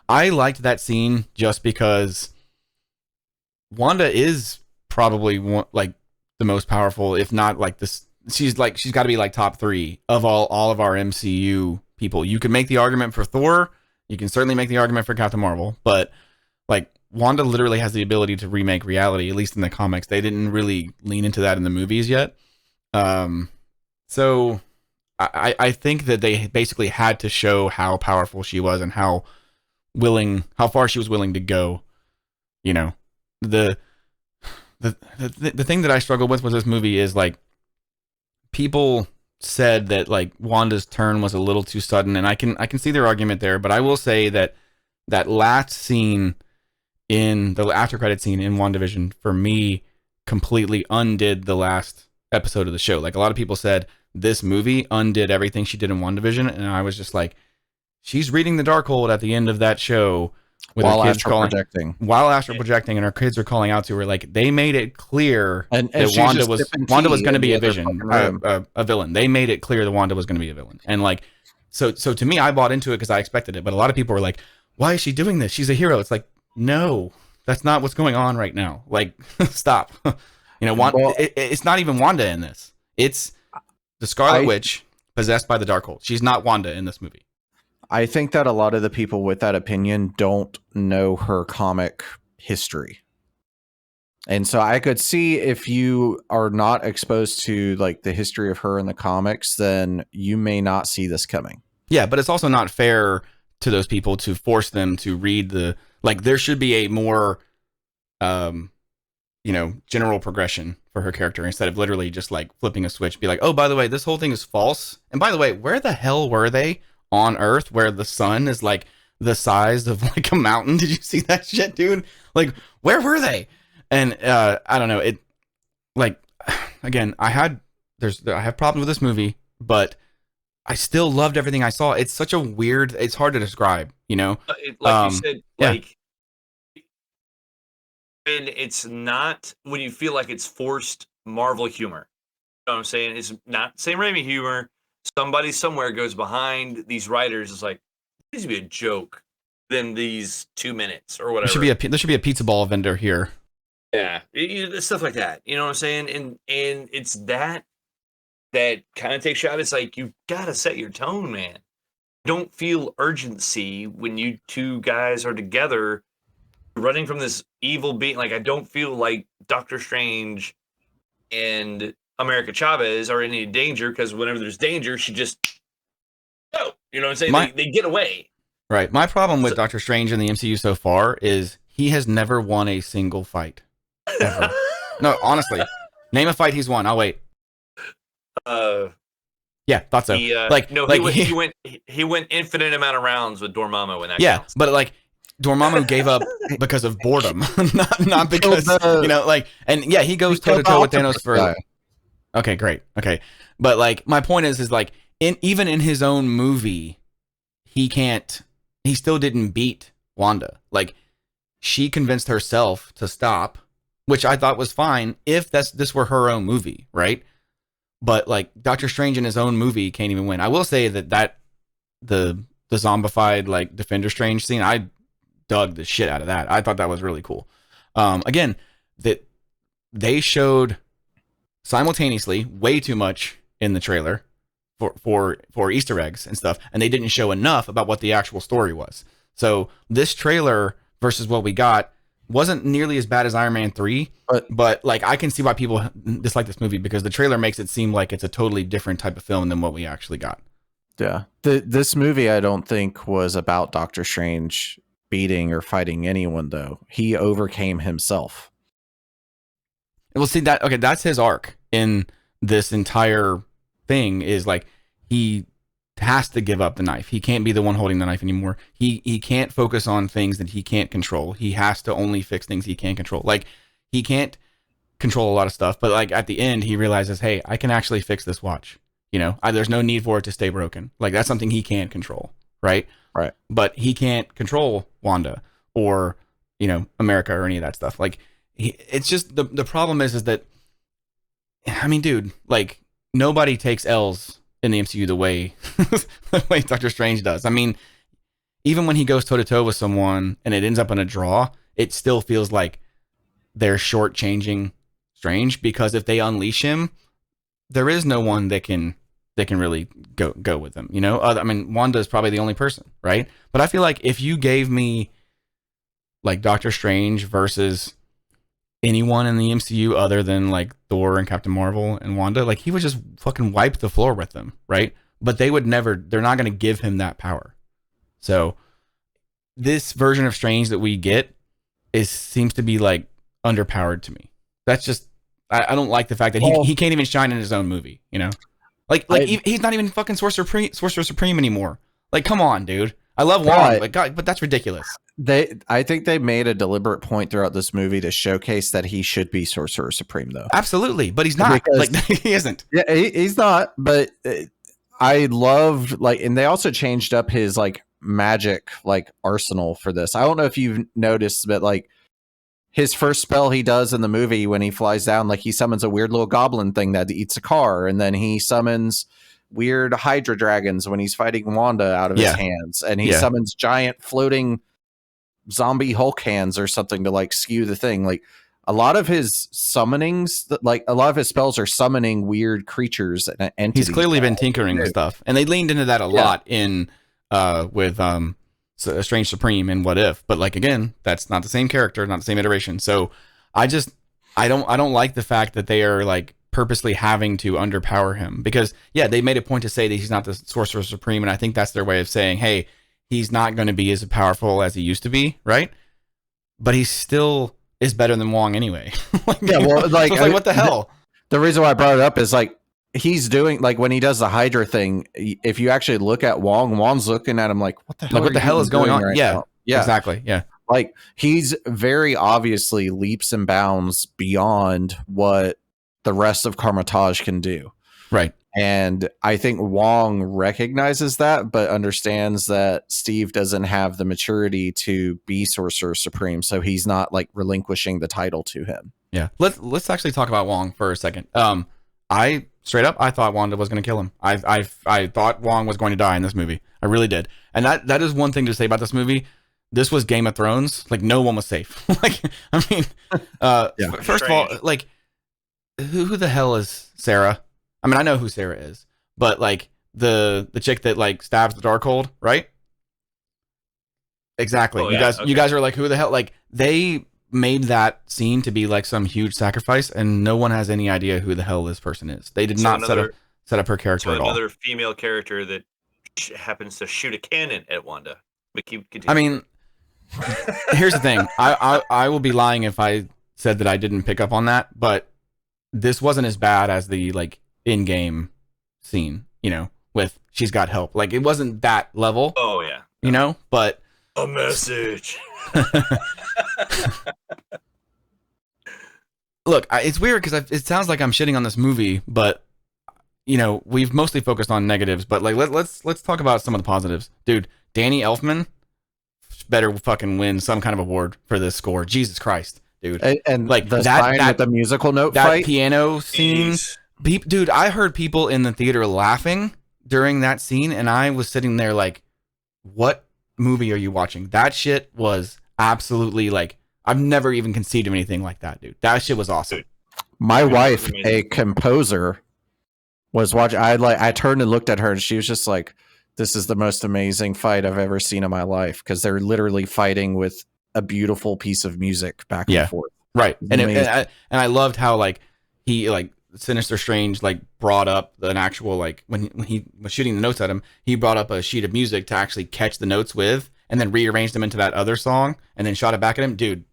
I liked that scene just because Wanda is probably like the most powerful, if not like this. She's got to be like top 3 of all of our MCU people. You can make the argument for Thor. You can certainly make the argument for Captain Marvel, but like Wanda literally has the ability to remake reality, at least in the comics. They didn't really lean into that in the movies yet. So I think that they basically had to show how powerful she was and how far she was willing to go. You know, the thing that I struggle with this movie is like people said that like Wanda's turn was a little too sudden, and I can see their argument there, but I will say that last scene in the after credit scene in WandaVision for me completely undid the last episode of the show. Like a lot of people said this movie undid everything she did in WandaVision, and I was just like, she's reading the Darkhold at the end of that show with while her kids astral projecting. While astral projecting, and her kids are calling out to her. Like they made it clear and that Wanda was going to be a villain. They made it clear that Wanda was going to be a villain, and like so to me, I bought into it because I expected it. But a lot of people were like, "Why is she doing this? She's a hero." It's like, no, that's not what's going on right now. Like, stop. You know, Wanda, it's not even Wanda in this. It's the Scarlet Witch possessed by the Darkhold. She's not Wanda in this movie. I think that a lot of the people with that opinion don't know her comic history. And so I could see if you are not exposed to like the history of her in the comics, then you may not see this coming. Yeah, but it's also not fair to those people to force them to read like there should be a more general progression for her character instead of literally just like flipping a switch, be like, oh, by the way, this whole thing is false. And by the way, where the hell were they on Earth where the sun is like the size of like a mountain? Did you see that shit, dude? Like, where were they? And I don't know. It like, again, I have problems with this movie, but I still loved everything I saw. It's such a weird, it's hard to describe, you know? Like you said, like, and it's not when you feel like it's forced Marvel humor. know what I'm saying? It's not Sam Raimi humor. Somebody somewhere goes behind these writers. It's like, this should be a joke than these 2 minutes or whatever. There should be a pizza ball vendor here. Yeah, stuff like that. You know what I'm saying? And it's that kind of takes you out. It's like, you gotta set your tone, man. Don't feel urgency when you two guys are together running from this evil being. Like, I don't feel like Doctor Strange and America Chavez are in any danger, because whenever there's danger, she just go. You know what I'm saying? They get away. Right. My problem with Doctor Strange in the MCU so far is he has never won a single fight. Ever. No, honestly. Name a fight he's won. I'll wait. Yeah, thought so. He went infinite amount of rounds with Dormammu when that counts. But like Dormammu gave up because of boredom, not because and yeah, he goes toe to toe with Thanos for. Okay, great. Okay, but like my point is like even in his own movie, he still didn't beat Wanda. Like, she convinced herself to stop, which I thought was fine if this were her own movie, right? But like Doctor Strange in his own movie can't even win. I will say that the zombified like Defender Strange scene, I dug the shit out of that. I thought that was really cool. Again, that they showed simultaneously way too much in the trailer for Easter eggs and stuff, and they didn't show enough about what the actual story was. So this trailer versus what we got wasn't nearly as bad as Iron Man 3, but like I can see why people dislike this movie, because the trailer makes it seem like it's a totally different type of film than what we actually got. Yeah. This movie, I don't think, was about Doctor Strange beating or fighting anyone, though. He overcame himself. We'll see that. Okay, that's his arc in this entire thing, is like he has to give up the knife. He can't be the one holding the knife anymore. He can't focus on things that he can't control. He has to only fix things he can control. Like, he can't control a lot of stuff, but like at the end he realizes, hey, I can actually fix this watch. There's no need for it to stay broken. Like, that's something he can't control, right? Right. But he can't control Wanda or America or any of that stuff. Like, it's just the problem is that, I mean, dude, like, nobody takes L's in the MCU the way Doctor Strange does. I mean, even when he goes toe to toe with someone and it ends up in a draw, it still feels like they're shortchanging Strange, because if they unleash him, there is no one that can really go with him. I mean, Wanda is probably the only person, right? But I feel like if you gave me like Doctor Strange versus anyone in the MCU other than like Thor and Captain Marvel and Wanda, like, he would just fucking wipe the floor with them, right? But they're not going to give him that power. So this version of Strange that we get seems to be like underpowered to me. That's just, I don't like the fact that he can't even shine in his own movie, he's not even fucking Sorcerer Supreme anymore. Like, come on, dude. I love Wong, like, God, but that's ridiculous. I think they made a deliberate point throughout this movie to showcase that he should be Sorcerer Supreme, though. Absolutely, but he's not. Like, he isn't. Yeah, he's not. But I loved, like, and they also changed up his like magic like arsenal for this. I don't know if you've noticed, but like his first spell he does in the movie when he flies down, like, he summons a weird little goblin thing that eats a car, and then he summons weird Hydra dragons when he's fighting Wanda out of his hands, and he summons giant floating zombie Hulk hands or something to like skew the thing. Like, a lot of his summonings, like a lot of his spells are summoning weird creatures and entities. He's clearly been tinkering with stuff, and they leaned into that a lot in with Strange Supreme and What If. But like, again, that's not the same character, not the same iteration. So I don't like the fact that they are like purposely having to underpower him, because they made a point to say that he's not the Sorcerer Supreme, and I think that's their way of saying, hey, he's not going to be as powerful as he used to be, right? But he still is better than Wong anyway. Like, what the hell? The reason why I brought it up is like, he's doing, like, when he does the Hydra thing, if you actually look at Wong's looking at him like, what the hell? Like, what the hell is going on? Right Yeah, now? Yeah, exactly. Yeah. Like, he's very obviously leaps and bounds beyond what the rest of Carmitage can do. Right. And I think Wong recognizes that, but understands that Steve doesn't have the maturity to be Sorcerer Supreme, so he's not like relinquishing the title to him. Yeah. Let's actually talk about Wong for a second. I straight up, I thought Wanda was going to kill him. I thought Wong was going to die in this movie. I really did. And that is one thing to say about this movie. This was Game of Thrones. Like, no one was safe. Like, I mean, Yeah. first of all, like, who the hell is Sarah? I mean, I know who Sarah is, but like the chick that like stabs the Darkhold, right? Exactly. Oh, you yeah, guys, okay. you guys are like, who the hell? Like, they made that scene to be like some huge sacrifice, and no one has any idea who the hell this person is. They did So not another- set up her character So at all. another female character that happens to shoot a cannon at Wanda. But keep I continuing. mean, here's the thing. I will be lying if I said that I didn't pick up on that, but this wasn't as bad as the like in-game scene, you know, with she's got help. Like, it wasn't that level, oh yeah, you know, but a message. look, it's weird because it sounds like I'm shitting on this movie, but you know, we've mostly focused on negatives, but like let's talk about some of the positives. Dude, Danny Elfman better fucking win some kind of award for this score. Jesus Christ, dude. And Like, the that- sign that- with the musical note That fight. piano scene, Jeez. dude, I heard people in the theater laughing during that scene, and I was sitting there like, what movie are you watching? That shit was absolutely like, I've never even conceived of anything like that, dude. That shit was awesome. Dude. My Yeah, it wife, was a amazing. composer, was watching. I turned and looked at her, and she was just like, "This is the most amazing fight I've ever seen in my life." Because they're literally fighting with a beautiful piece of music back Yeah. and forth. Right. It's And amazing. I loved how like he like Sinister Strange like brought up an actual like when he was shooting the notes at him, he brought up a sheet of music to actually catch the notes with, and then rearranged them into that other song, and then shot it back at him. Dude,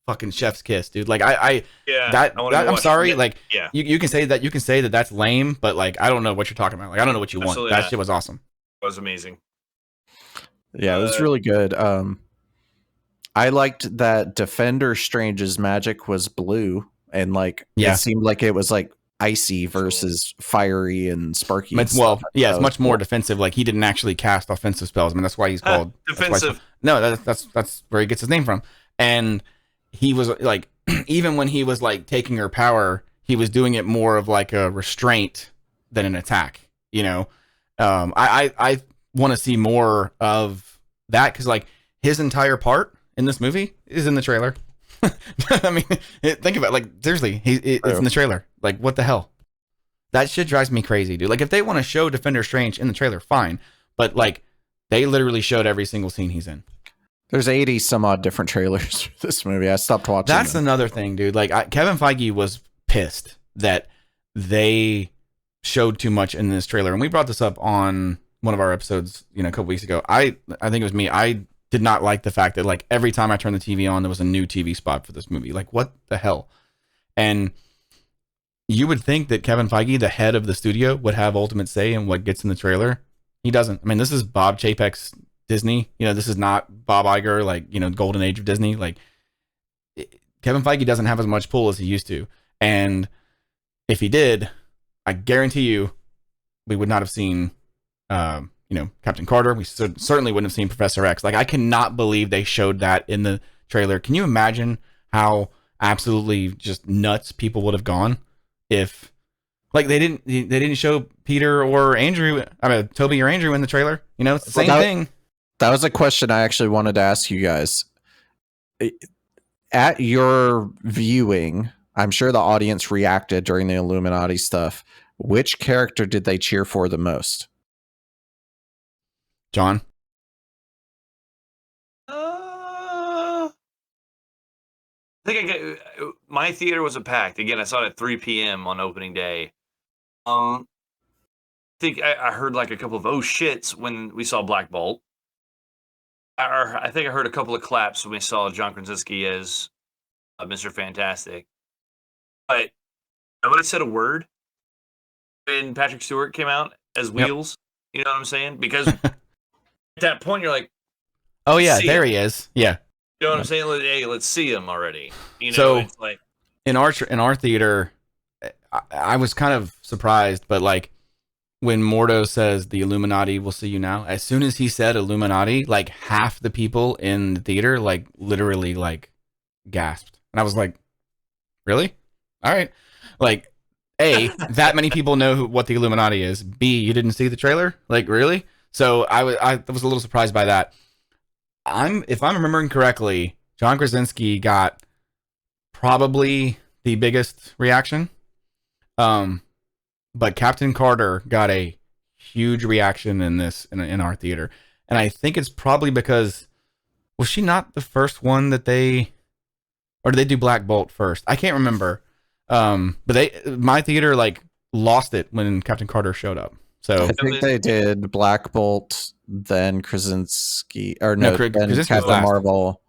fucking chef's kiss, dude. Like I Yeah, that, I wanna that go I'm watch sorry, it. like Yeah, you can say that that's lame, but like I don't know what you're talking about. Like I don't know what you want. Absolutely That not. shit was awesome. it was amazing. Yeah, it was really good. I liked that Defender Strange's magic was blue, and like Yeah. it seemed like it was like icy versus fiery and sparky. and It's, well, stuff. yeah, That it's was much more cool. defensive. Like he didn't actually cast offensive spells. I mean, that's why he's called that's why he's- Defensive. No, that's where he gets his name from. And he was like, even when he was like taking her power, he was doing it more of like a restraint than an attack. You know, I want to see more of that because like his entire part in this movie is in the trailer. I mean, think about it, like seriously, it's in the trailer. Like, what the hell? That shit drives me crazy, dude. Like, if they want to show Defender Strange in the trailer, fine. But like, they literally showed every single scene he's in. There's 80 some odd different trailers for this movie. I stopped watching. That's them. another thing, dude. Like, Kevin Feige was pissed that they showed too much in this trailer, and we brought this up on one of our episodes, you know, a couple weeks ago. I think it was me. I did not like the fact that like every time I turned the TV on, there was a new TV spot for this movie. Like, what the hell? And you would think that Kevin Feige, the head of the studio, would have ultimate say in what gets in the trailer. He doesn't. I mean, this is Bob Chapek's Disney. You know, this is not Bob Iger, like, you know, golden age of Disney. Like, Kevin Feige doesn't have as much pull as he used to. And if he did, I guarantee you we would not have seen, you know, Captain Carter. We certainly wouldn't have seen Professor X. Like, I cannot believe they showed that in the trailer. Can you imagine how absolutely just nuts people would have gone if, like, they didn't show Peter or Andrew, I mean, Toby or Andrew in the trailer? You know, it's the same thing. That was a question I actually wanted to ask you guys. At your viewing, I'm sure the audience reacted during the Illuminati stuff. Which character did they cheer for the most? John? I think my theater was packed. Again, I saw it at 3 p.m. on opening day. I think I heard like a couple of oh shits when we saw Black Bolt. I think I heard a couple of claps when we saw John Krasinski as Mr. Fantastic. But I would have said a word when Patrick Stewart came out as Wheels. You know what I'm saying? Because at that point, you're like, Oh, yeah, See there him. he is. Yeah. you know what I'm saying? Like, hey, let's see him already. You know, So- it's like, In our theater, I was kind of surprised, but like when Mordo says the Illuminati will see you now, as soon as he said Illuminati, like half the people in the theater like literally like gasped. And I was like, really? All right. Like, A, that many people know what the Illuminati is. B, you didn't see the trailer? Like, really? So I was a little surprised by that. If I'm remembering correctly, John Krasinski got probably the biggest reaction. But Captain Carter got a huge reaction in our theater. And I think it's probably because, was she not the first one that or did they do Black Bolt first? I can't remember. But my theater like lost it when Captain Carter showed up. So I think they did Black Bolt, then Krasinski, or No, no, then Krasinski was Captain last. Marvel.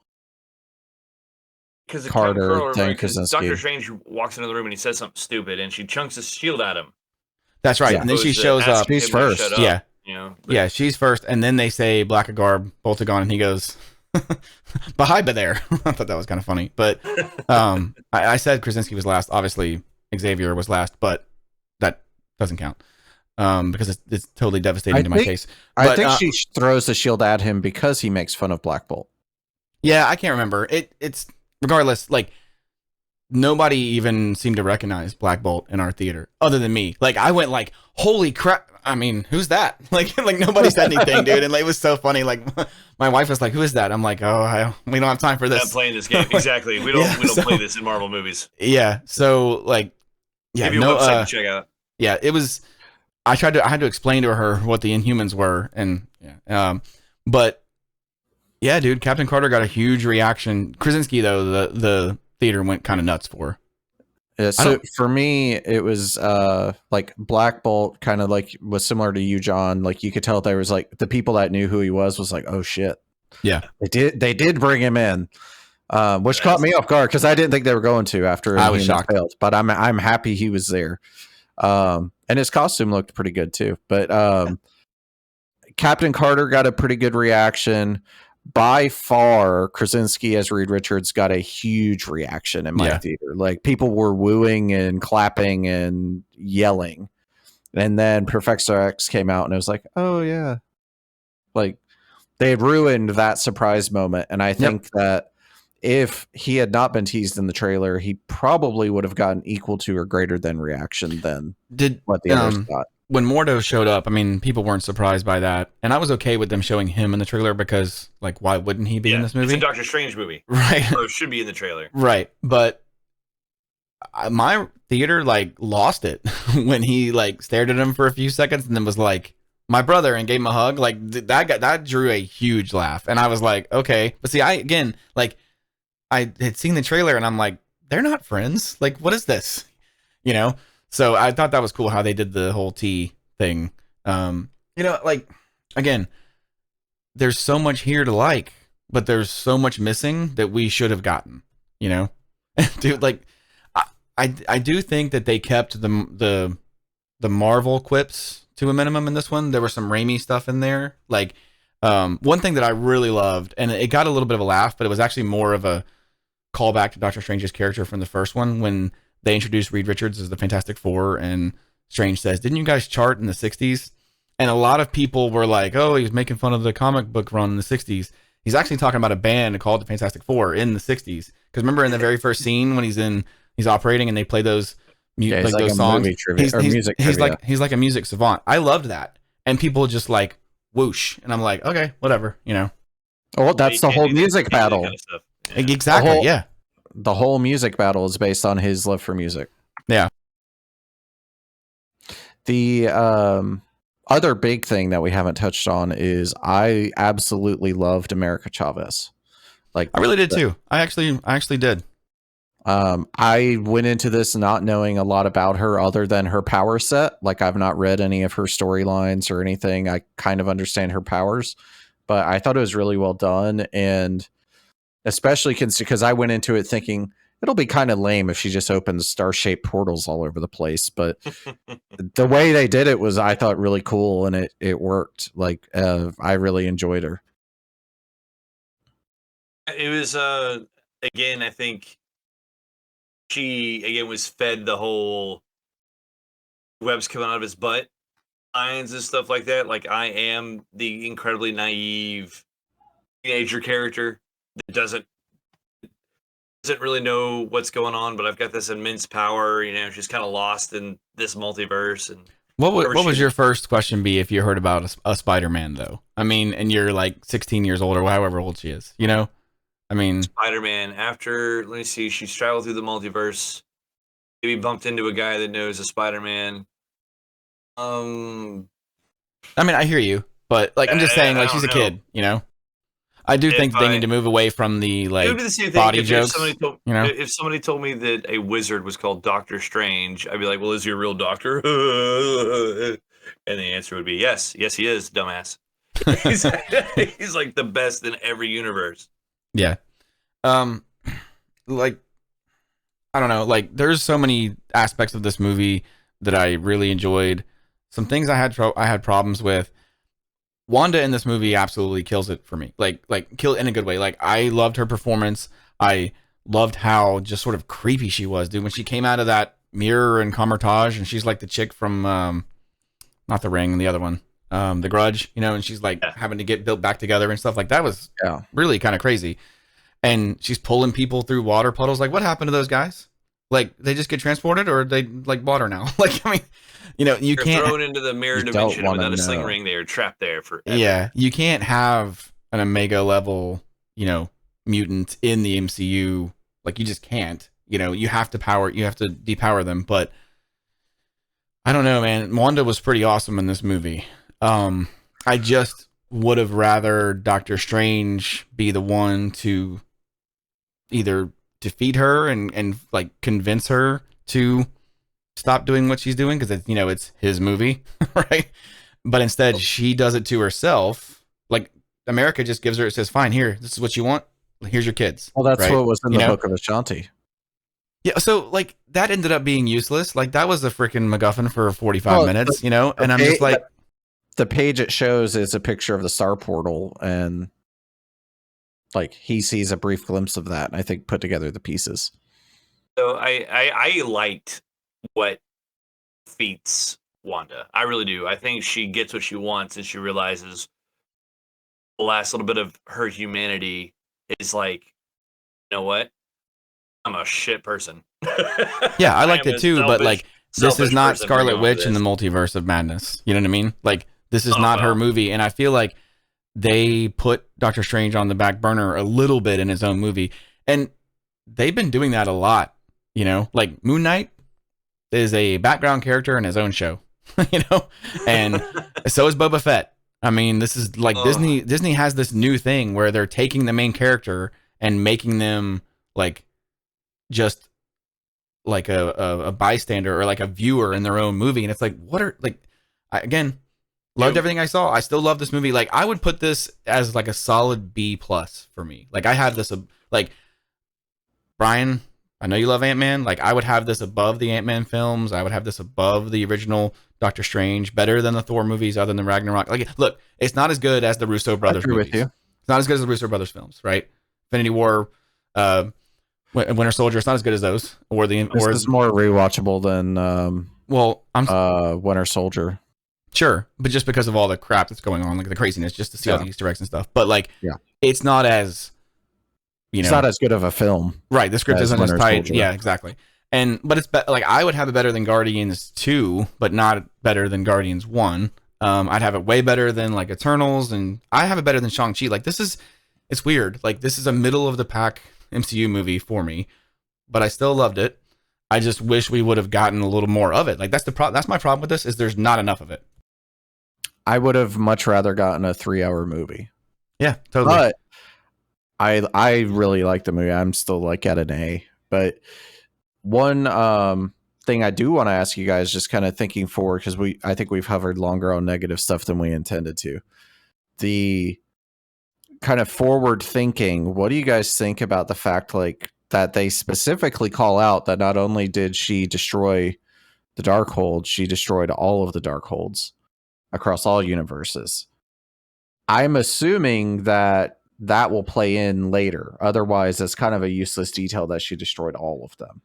Because Carter, then Krasinski. Doctor Strange walks into the room and he says something stupid, and she chunks his shield at him. That's right. Yeah. And then she Opposed to shows up. asking She's him to first. shut up, Yeah. you know. Yeah, she's first, and then they say Blackagarb, Boltagon, and he goes, "Behind there." I thought that was kind of funny, but I said Krasinski was last. Obviously, Xavier was last, but that doesn't count because it's totally devastating to my taste. But, I think she throws the shield at him because he makes fun of Black Bolt. Yeah, I can't remember. It's regardless. Like nobody even seemed to recognize Black Bolt in our theater, other than me. Like I went like, "Holy crap!" I mean, who's that? Like nobody said anything, dude. And it was so funny. Like my wife was like, "Who is that?" I'm like, "Oh, we don't have time for this." Not playing this game exactly. We don't play this in Marvel movies. Yeah. So like, yeah, Give you a website to check out. Yeah, it was. I had to explain to her what the Inhumans were, and yeah, but yeah, dude, Captain Carter got a huge reaction. Krasinski though, the theater went kind of nuts for. Yeah, so for me, it was like Black Bolt kind of like was similar to you, John. Like you could tell there was like the people that knew who he was like, oh shit. Yeah. They did bring him in. Which caught me off guard because I didn't think they were going to after I was shocked. Failed, but I'm happy he was there. And his costume looked pretty good too. But Captain Carter got a pretty good reaction. By far, Krasinski as Reed Richards got a huge reaction in my theater. Like people were wooing and clapping and yelling. And then Professor X came out and it was like, oh yeah. Like they had ruined that surprise moment. And I think that if he had not been teased in the trailer, he probably would have gotten equal to or greater than reaction than what the others got. When Mordo showed up, I mean, people weren't surprised by that. And I was okay with them showing him in the trailer because, like, why wouldn't he be in this movie? It's a Doctor Strange movie. Right. So it should be in the trailer. Right. But my theater, like, lost it when he, like, stared at him for a few seconds and then was like, my brother, and gave him a hug. Like, that drew a huge laugh. And I was like, okay. But see, I had seen the trailer and I'm like, they're not friends. Like, what is this? You know? So I thought that was cool how they did the whole T thing. Like, again, there's so much here to like, but there's so much missing that we should have gotten, you know? Dude, like, I do think that they kept the Marvel quips to a minimum in this one. There was some Raimi stuff in there. Like, one thing that I really loved, and it got a little bit of a laugh, but it was actually more of a callback to Doctor Strange's character from the first one when they introduced Reed Richards as the Fantastic Four, and Strange says, "Didn't you guys chart in the 60s?" And a lot of people were like, "Oh, he's making fun of the comic book run in the 60s." He's actually talking about a band called the Fantastic Four in the 60s. Because remember in the very first scene when he's operating and they play those those songs. He's like a music savant. I loved that, and people just like whoosh, and I'm like, okay, whatever, you know. Well, that's the whole music battle. Kind of stuff. Exactly. The whole music battle is based on his love for music. Yeah. The other big thing that we haven't touched on is I absolutely loved America Chavez. Like I really did too. I actually did. I went into this not knowing a lot about her other than her power set. Like I've not read any of her storylines or anything. I kind of understand her powers, but I thought it was really well done. And especially because I went into it thinking it'll be kind of lame if she just opens star-shaped portals all over the place. But the way they did it was, I thought, really cool, and it worked. Like I really enjoyed her. It was again, I think she again was fed the whole webs coming out of his butt lines and stuff like that. Like I am the incredibly naive teenager character that doesn't doesn't really know what's going on, but I've got this immense power. You know, she's kind of lost in this multiverse. And What whenever would she- your first question be if you heard about a Spider-Man though? I mean, and you're like 16 years old or however old she is, you know? I mean, Spider-Man? After, let me see, she's traveled through the multiverse. Maybe bumped into a guy that knows a Spider-Man. I hear you, but like I'm just saying, like she's a kid, you know. I do think they need to move away from the It would like be the same thing body if jokes. you know, if somebody told me that a wizard was called Doctor Strange, I'd be like, "Well, is he a real doctor?" And the answer would be yes. Yes, he is, dumbass. he's, he's like the best in every universe. Yeah. Like I don't know, like there's so many aspects of this movie that I really enjoyed. Some things I had problems with. Wanda in this movie absolutely kills it for me. Like kill in a good way. Like I loved her performance. I loved how just sort of creepy she was, dude. When she came out of that mirror in Comertage and she's like the chick from not The Ring, the other one. The Grudge, you know, and she's like having to get built back together and stuff like that was really kind of crazy. And she's pulling people through water puddles. Like, what happened to those guys? Like, they just get transported, or are they like water now? Like, I mean, you know, you They're can't thrown into the mirror dimension without a sling ring. They are trapped there forever. Yeah, you can't have an Omega level, you know, mutant in the MCU. Like, you just can't. You know, you have to depower them. But I don't know, man. Wanda was pretty awesome in this movie. I just would have rather Doctor Strange be the one to either defeat her and like convince her to stop doing what she's doing, because it's, you know, it's his movie, right? But instead she does it to herself. Like America just gives her, it says, fine, here, this is what you want, here's your kids. Well, that's right? what was in the Book of Ashanti. Yeah, so like that ended up being useless. Like that was a freaking MacGuffin for 45 minutes, you know. And I'm just like, the page it shows is a picture of the Star Portal, and like he sees a brief glimpse of that, and I think put together the pieces. So I liked what defeats Wanda. I really do. I think she gets what she wants, and she realizes the last little bit of her humanity is like, you know what? I'm a shit person. Yeah, I liked it too, but like this is not Scarlet Witch in the Multiverse of Madness. You know what I mean? Like this is not her movie, and I feel like they put Doctor Strange on the back burner a little bit in his own movie, and they've been doing that a lot. You know, like Moon Knight is a background character in his own show, you know, and so is Boba Fett. I mean, this is like Disney has this new thing where they're taking the main character and making them like just like a bystander or like a viewer in their own movie, and it's like, what are like, again, loved everything I saw. I still love this movie. Like I would put this as like a solid B+ for me. Like I have this like, Brian, I know you love Ant-Man. Like I would have this above the Ant-Man films. I would have this above the original Doctor Strange, better than the Thor movies other than Ragnarok. Like look, it's not as good as the Russo brothers movies. With you. It's not as good as the Russo brothers films, right? Infinity War, Winter Soldier, it's not as good as those. This is more rewatchable than Winter Soldier. Sure, but just because of all the crap that's going on, like the craziness, just to see all the Easter eggs and stuff. But like, it's not as, it's not as good of a film, right? The script isn't as tight. Yeah, exactly. But it's like I would have it better than Guardians 2, but not better than Guardians 1. I'd have it way better than like Eternals, and I have it better than Shang-Chi. Like it's weird. Like this is a middle of the pack MCU movie for me, but I still loved it. I just wish we would have gotten a little more of it. Like that's my problem with this, is there's not enough of it. I would have much rather gotten a 3-hour movie. Yeah, totally. But I really like the movie. I'm still like at an A. But one thing I do want to ask you guys, just kind of thinking forward, because I think we've hovered longer on negative stuff than we intended to. The kind of forward thinking, what do you guys think about the fact like that they specifically call out that not only did she destroy the Darkhold, she destroyed all of the Darkholds across all universes? I'm assuming that will play in later. Otherwise, it's kind of a useless detail that she destroyed all of them.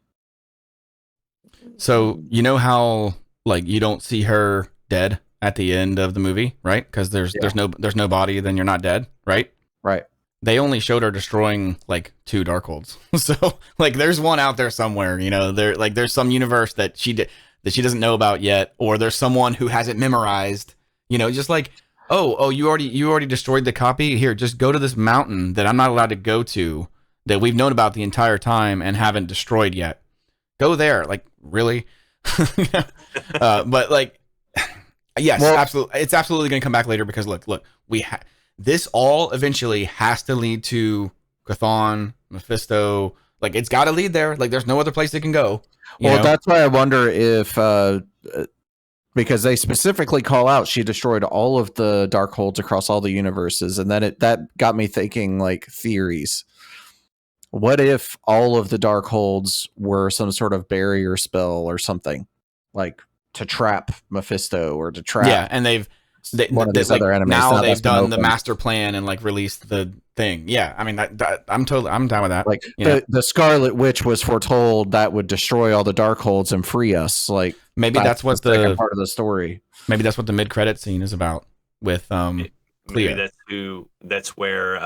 So you know how like you don't see her dead at the end of the movie, right? Because there's no body, then you're not dead, right? Right. they only showed her destroying like 2 Darkholds. So like there's one out there somewhere, you know, there's some universe that she doesn't know about yet, or there's someone who has it memorized, you know, just like, oh, you already destroyed the copy. Here, just go to this mountain that I'm not allowed to go to, that we've known about the entire time and haven't destroyed yet. Go there. Like, really? But like, yes, absolutely. It's absolutely going to come back later because look, this all eventually has to lead to Chthon, Mephisto. Like, it's got to lead there. Like, there's no other place it can go. Well, that's why I wonder if, because they specifically call out she destroyed all of the Darkholds across all the universes, and then that got me thinking like theories. What if all of the Darkholds were some sort of barrier spell or something, like to trap Mephisto or to trap? Yeah, and one of these other enemies. Now they've done the master plan and like released the thing. Yeah, I mean, I'm down with that. Like the Scarlet Witch was foretold that would destroy all the Darkholds and free us. Like maybe that's what the second part of the story. Maybe that's what the mid-credit scene is about with Clea. Maybe that's where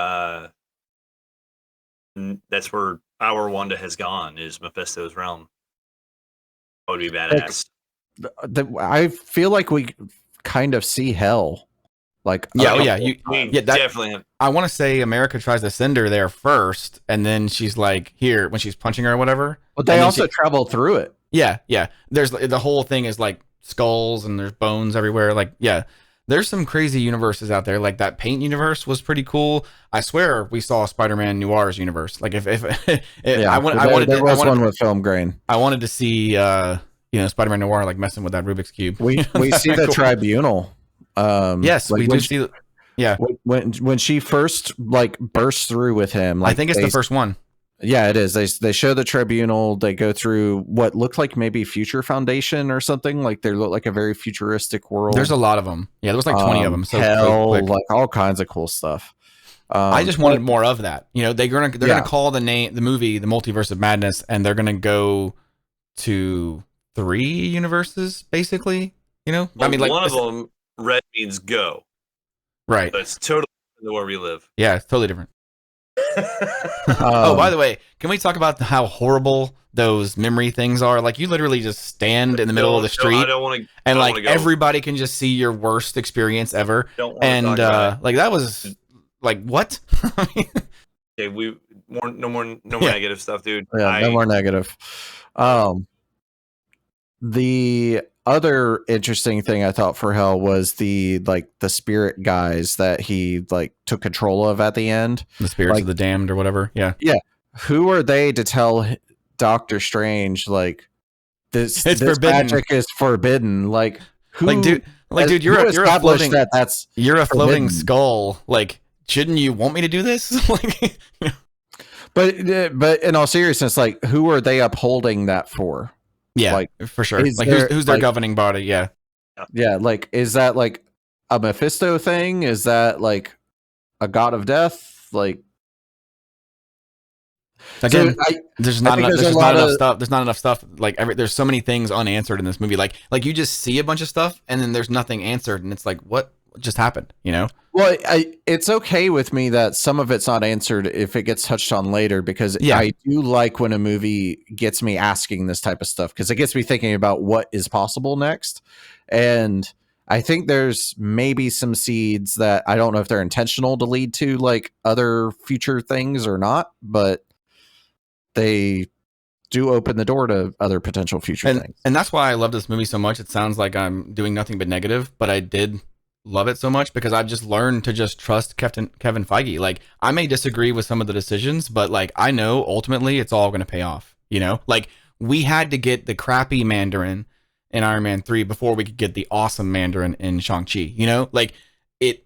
our Wanda has gone, is Mephisto's realm. That would be badass. I feel like we kind of see hell. Like, definitely have. I want to say America tries to send her there first, and then she's like, here, when she's punching her or whatever. But they also travel through it. Yeah. There's the whole thing is like skulls and there's bones everywhere. Like, yeah, there's some crazy universes out there. Like that Paint universe was pretty cool. I swear we saw Spider-Man Noir's universe. Like if I wanted with film grain. I wanted to see Spider-Man Noir like messing with that Rubik's cube. We see the Tribunal. Yes, like we do see. Yeah, when she first like bursts through with him, like, I think it's the first one. Yeah, it is. They show the Tribunal. They go through what looked like maybe Future Foundation or something. Like they look like a very futuristic world. There's a lot of them. Yeah, there was like 20 of them. So hell, like all kinds of cool stuff. I just wanted more of that. You know, they're gonna call the movie the Multiverse of Madness, and they're gonna go to 3 universes basically. You know, well, I mean, like one of them, red means go. Right. That's totally where we live. Yeah, it's totally different. Oh, by the way, can we talk about how horrible those memory things are? Like, you literally just stand in the middle of the street, and like everybody can just see your worst experience ever. And like that was like what? Okay, no more negative stuff, dude. Yeah, no more negative. The other interesting thing I thought for Hell was the spirit guys that he like took control of at the end. The spirits of the damned or whatever. Yeah. Yeah. Who are they to tell Doctor Strange like this magic is forbidden? Like who? Dude, you're a floating you're a floating forbidden skull. Like, shouldn't you want me to do this? Like, but in all seriousness, like who are they upholding that for? Yeah, like for sure. Like who's their governing body? Yeah. Yeah, like is that like a Mephisto thing? Is that like a god of death? Like again, there's not enough stuff. Like there's so many things unanswered in this movie. Like you just see a bunch of stuff and then there's nothing answered, and it's like, what just happened? You know? Well, it's okay with me that some of it's not answered if it gets touched on later, because I do like when a movie gets me asking this type of stuff, because it gets me thinking about what is possible next. And I think there's maybe some seeds that I don't know if they're intentional to lead to like other future things or not, but they do open the door to other potential future things. And that's why I love this movie so much. It sounds like I'm doing nothing but negative, but I did love it so much because I've just learned to just trust Kevin Feige. Like, I may disagree with some of the decisions, but like I know ultimately it's all going to pay off. You know, like we had to get the crappy Mandarin in Iron Man 3 before we could get the awesome Mandarin in Shang-Chi. You know, like it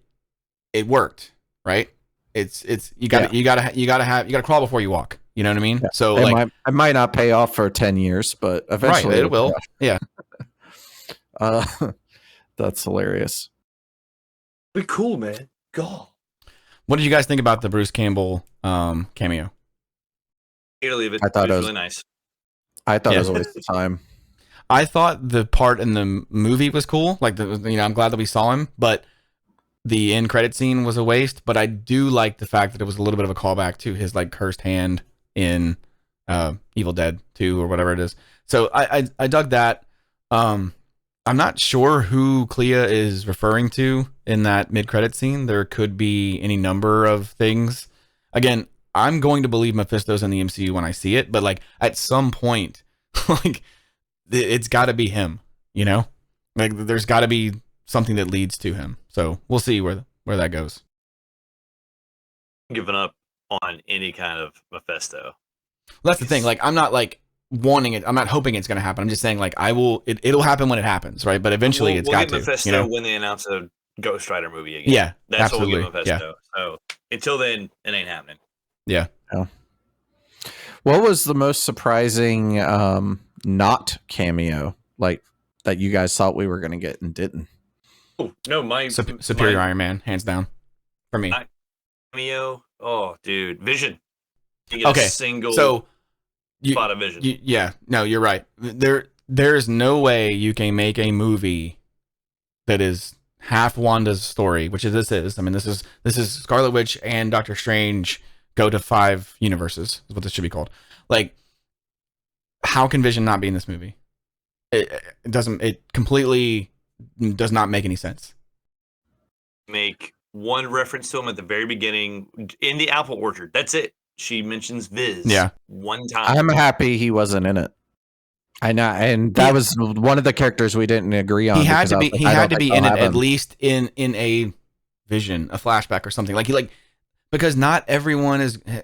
worked, right? It's you gotta crawl before you walk. You know what I mean? Yeah. So it might not pay off for 10 years, but eventually it will. Yeah. That's hilarious. Be cool, man. God. What did you guys think about the Bruce Campbell cameo? I thought it was really nice. I thought it was a waste of time. I thought the part in the movie was cool. Like I'm glad that we saw him, but the end credit scene was a waste, but I do like the fact that it was a little bit of a callback to his like cursed hand in Evil Dead 2 or whatever it is. So I dug that. I'm not sure who Clea is referring to in that mid-credit scene. There could be any number of things. Again, I'm going to believe Mephisto's in the MCU when I see it, but like at some point, like it's got to be him, you know? Like there's got to be something that leads to him. So we'll see where that goes. Giving up on any kind of Mephisto. Well, that's the thing. Like I'm not like wanting it. I'm not hoping it's going to happen. I'm just saying like it'll happen when it happens, right? But eventually it's got to. Mephisto, you know? When they announce a Ghost Rider movie again. Yeah, that's absolutely. what we'll get Mephisto. Yeah. So until then, it ain't happening. Yeah. Oh. What was the most surprising not cameo like that you guys thought we were going to get and didn't? Oh no, Superior Iron Man, hands down, for me. Cameo. Oh, dude, Vision. You get a single spot of Vision. Yeah, no, you're right. There's no way you can make a movie that is half Wanda's story, which this is. I mean, this is Scarlet Witch and Doctor Strange go to 5 universes, is what this should be called. Like, how can Vision not be in this movie? It completely does not make any sense. Make one reference to him at the very beginning in the apple orchard. That's it. She mentions Viz. Yeah. One time. I'm happy he wasn't in it. I know, and that was one of the characters we didn't agree on. He had to be. He had to be in it at least in a vision, a flashback or something. Because not everyone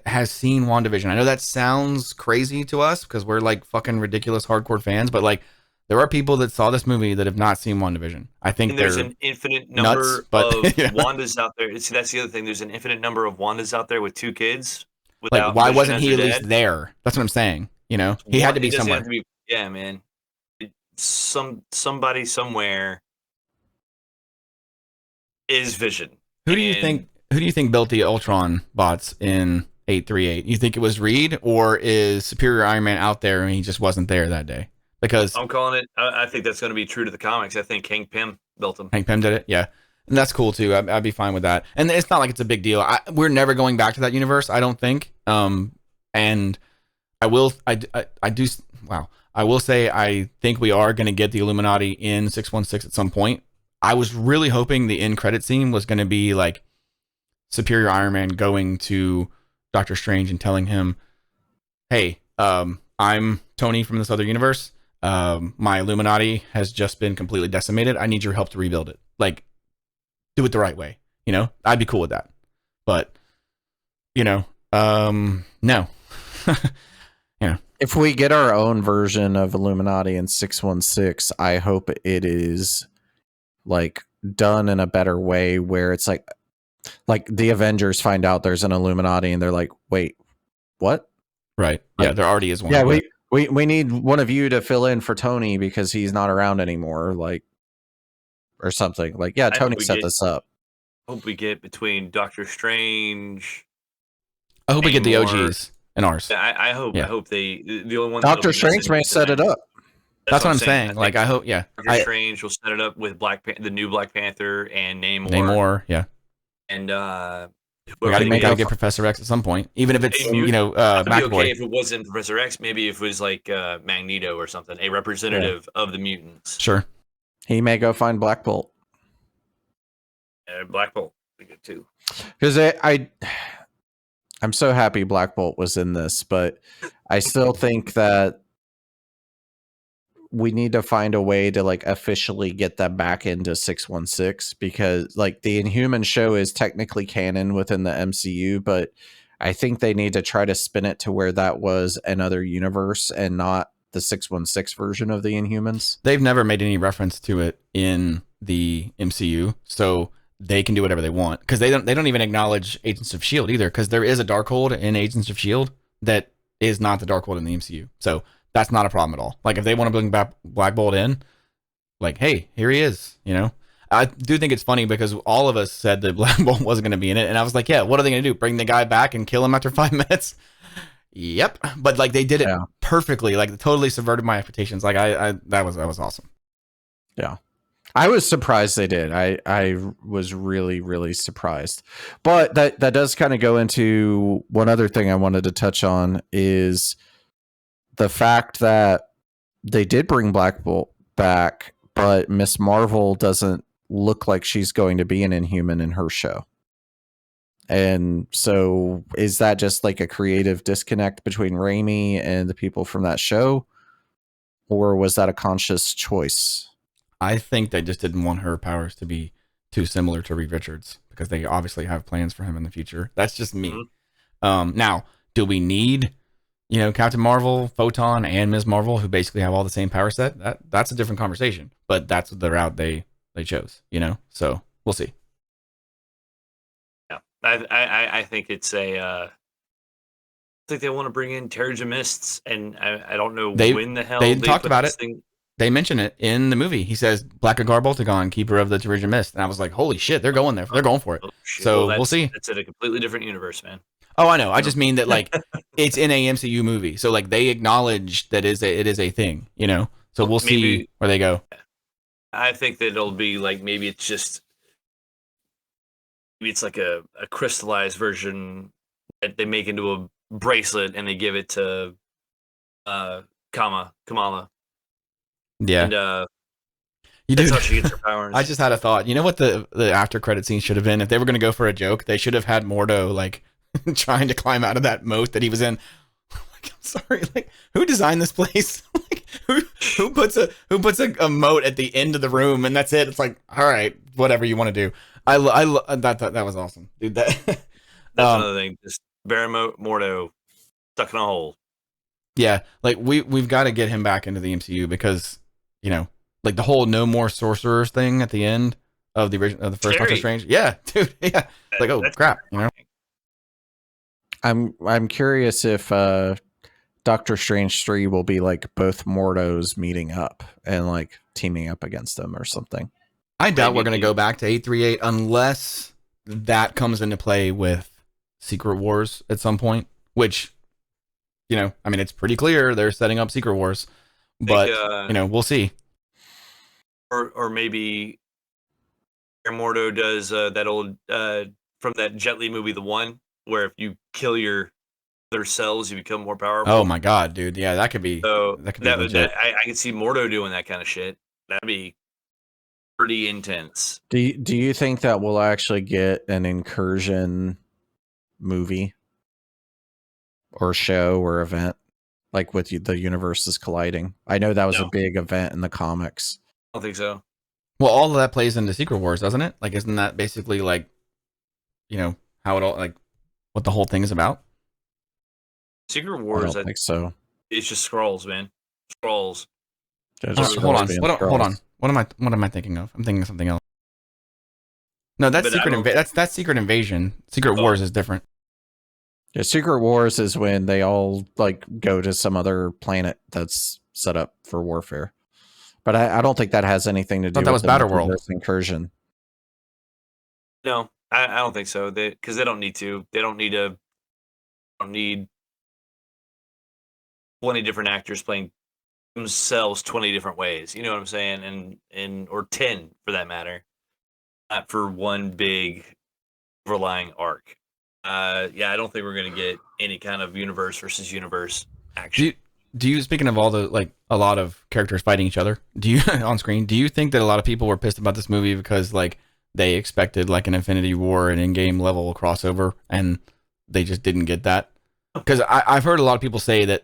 has seen WandaVision. I know that sounds crazy to us because we're like fucking ridiculous hardcore fans, but like there are people that saw this movie that have not seen WandaVision. I think and there's an infinite number of yeah. Wandas out there. See, that's the other thing. There's an infinite number of Wandas out there with 2 kids. Like, why wasn't he at least there? That's what I'm saying. You know, he had to be somewhere. Yeah, man. Somebody somewhere is Vision. Who do you think built the Ultron bots in 838? You think it was Reed, or is Superior Iron Man out there and he just wasn't there that day? Because I'm calling it. I think that's going to be true to the comics. I think Hank Pym built them. Hank Pym did it, yeah. And that's cool too. I'd be fine with that. And it's not like it's a big deal. We're never going back to that universe, I don't think. And I will say I think we are going to get the Illuminati in 616 at some point. I was really hoping the end credit scene was going to be like Superior Iron Man going to Doctor Strange and telling him, "Hey, I'm Tony from this other universe. My Illuminati has just been completely decimated. I need your help to rebuild it. Like, do it the right way. You know, I'd be cool with that. But, you know, no." Yeah. If we get our own version of Illuminati in 616, I hope it is like done in a better way where it's like the Avengers find out there's an Illuminati and they're like, wait, what? Right. Yeah, there already is one. Yeah, we need one of you to fill in for Tony because he's not around anymore, like, or something. Like, yeah, Tony set this up. I hope we get between Doctor Strange. I hope we get the OGs and ours. I hope. Yeah. I hope the only one. Doctor Strange may set it up. That's what I'm saying. Like, I hope. Yeah. Doctor Strange will set it up with the new Black Panther and Namor. Namor, yeah. And we gotta get Professor X at some point, even if it's I'd be McAvoy. Okay if it wasn't Professor X. Maybe if it was like Magneto or something, a representative of the mutants. Sure. He may go find Black Bolt. Black Bolt be good too. Because I'm so happy Black Bolt was in this, but I still think that we need to find a way to like officially get that back into 616 because like the Inhuman show is technically canon within the MCU, but I think they need to try to spin it to where that was another universe and not the 616 version of the Inhumans. They've never made any reference to it in the MCU, so they can do whatever they want because they don't even acknowledge Agents of S.H.I.E.L.D. either because there is a Darkhold in Agents of S.H.I.E.L.D. that is not the Darkhold in the MCU. So that's not a problem at all. Like if they want to bring back Black Bolt in, like, hey, here he is, you know? I do think it's funny because all of us said that Black Bolt wasn't going to be in it. And I was like, yeah, what are they going to do? Bring the guy back and kill him after 5 minutes? Yep. But like they did it perfectly. Like totally subverted my expectations. Like that was awesome. Yeah. I was surprised they did. I was really, really surprised. But that does kind of go into one other thing I wanted to touch on is the fact that they did bring Black Bolt back, but Miss Marvel doesn't look like she's going to be an Inhuman in her show. And so is that just like a creative disconnect between Raimi and the people from that show? Or was that a conscious choice? I think they just didn't want her powers to be too similar to Reed Richards because they obviously have plans for him in the future. That's just me. Now, do we need, Captain Marvel, Photon, and Ms. Marvel, who basically have all the same power set? That's a different conversation. But that's the route they chose, So we'll see. Yeah, I think it's I think they want to bring in Terrigemists, and I don't know when the hell they talked about it. Thing. They mention it in the movie. He says, Black Agar Boltagon, keeper of the Terrigen Mist. And I was like, holy shit, they're going there. They're going for it. Oh, so we'll see. That's in a completely different universe, man. Oh, I know. I just mean that, like, it's in a MCU movie. So, like, they acknowledge that it is a thing, So we'll see where they go. I think that it'll be, like, maybe it's like a crystallized version that they make into a bracelet and they give it to Kamala. Yeah. And that's how she gets her powers. I just had a thought. You know what the after credit scene should have been? If they were going to go for a joke, they should have had Mordo like trying to climb out of that moat that he was in. Like, I'm sorry, like who designed this place? Like who puts a moat at the end of the room and that's it? It's like, all right, whatever you want to do. I that was awesome, dude. That's another thing. Just Baron Mordo stuck in a hole. Yeah, like we've got to get him back into the MCU because like the whole no more sorcerers thing at the end of the first Doctor Strange. Yeah, dude. Yeah, like that's crap. I'm curious if Doctor Strange 3 will be like both Mordos meeting up and like teaming up against them or something. I doubt we're going to go back to 838 unless that comes into play with Secret Wars at some point, which, I mean, it's pretty clear they're setting up Secret Wars, but, we'll see. Or maybe Mordo does that old, from that Jet Li movie, The One, where if you kill their cells, you become more powerful. Oh my God, dude. Yeah, that could be. So that could be legit. I could see Mordo doing that kind of shit. That'd be pretty intense. Do you think that we'll actually get an Incursion movie or show or event like with the universes colliding? I know that was a big event in the comics. I don't think so. Well, all of that plays into Secret Wars, doesn't it? Like, isn't that basically like, how it all, like, what the whole thing is about? Secret Wars, I don't think so. It's just Skrulls, man. Skrulls. Hold on. What am I thinking of? I'm thinking of something else. No, that's that's Secret Invasion. Secret Wars is different. Yeah, Secret Wars is when they all like go to some other planet that's set up for warfare. But I don't think that has anything to do with the Multiverse Incursion. No, I don't think so. Because they don't need to. They don't need 20 different actors playing themselves 20 different ways. You know what I'm saying? And or 10 for that matter. Not for one big overlying arc. I don't think we're gonna get any kind of universe versus universe action. Do you speaking of all the like a lot of characters fighting each other, do you on screen, do you think that a lot of people were pissed about this movie because like they expected like an Infinity War and in-game level crossover and they just didn't get that? Because I've heard a lot of people say that,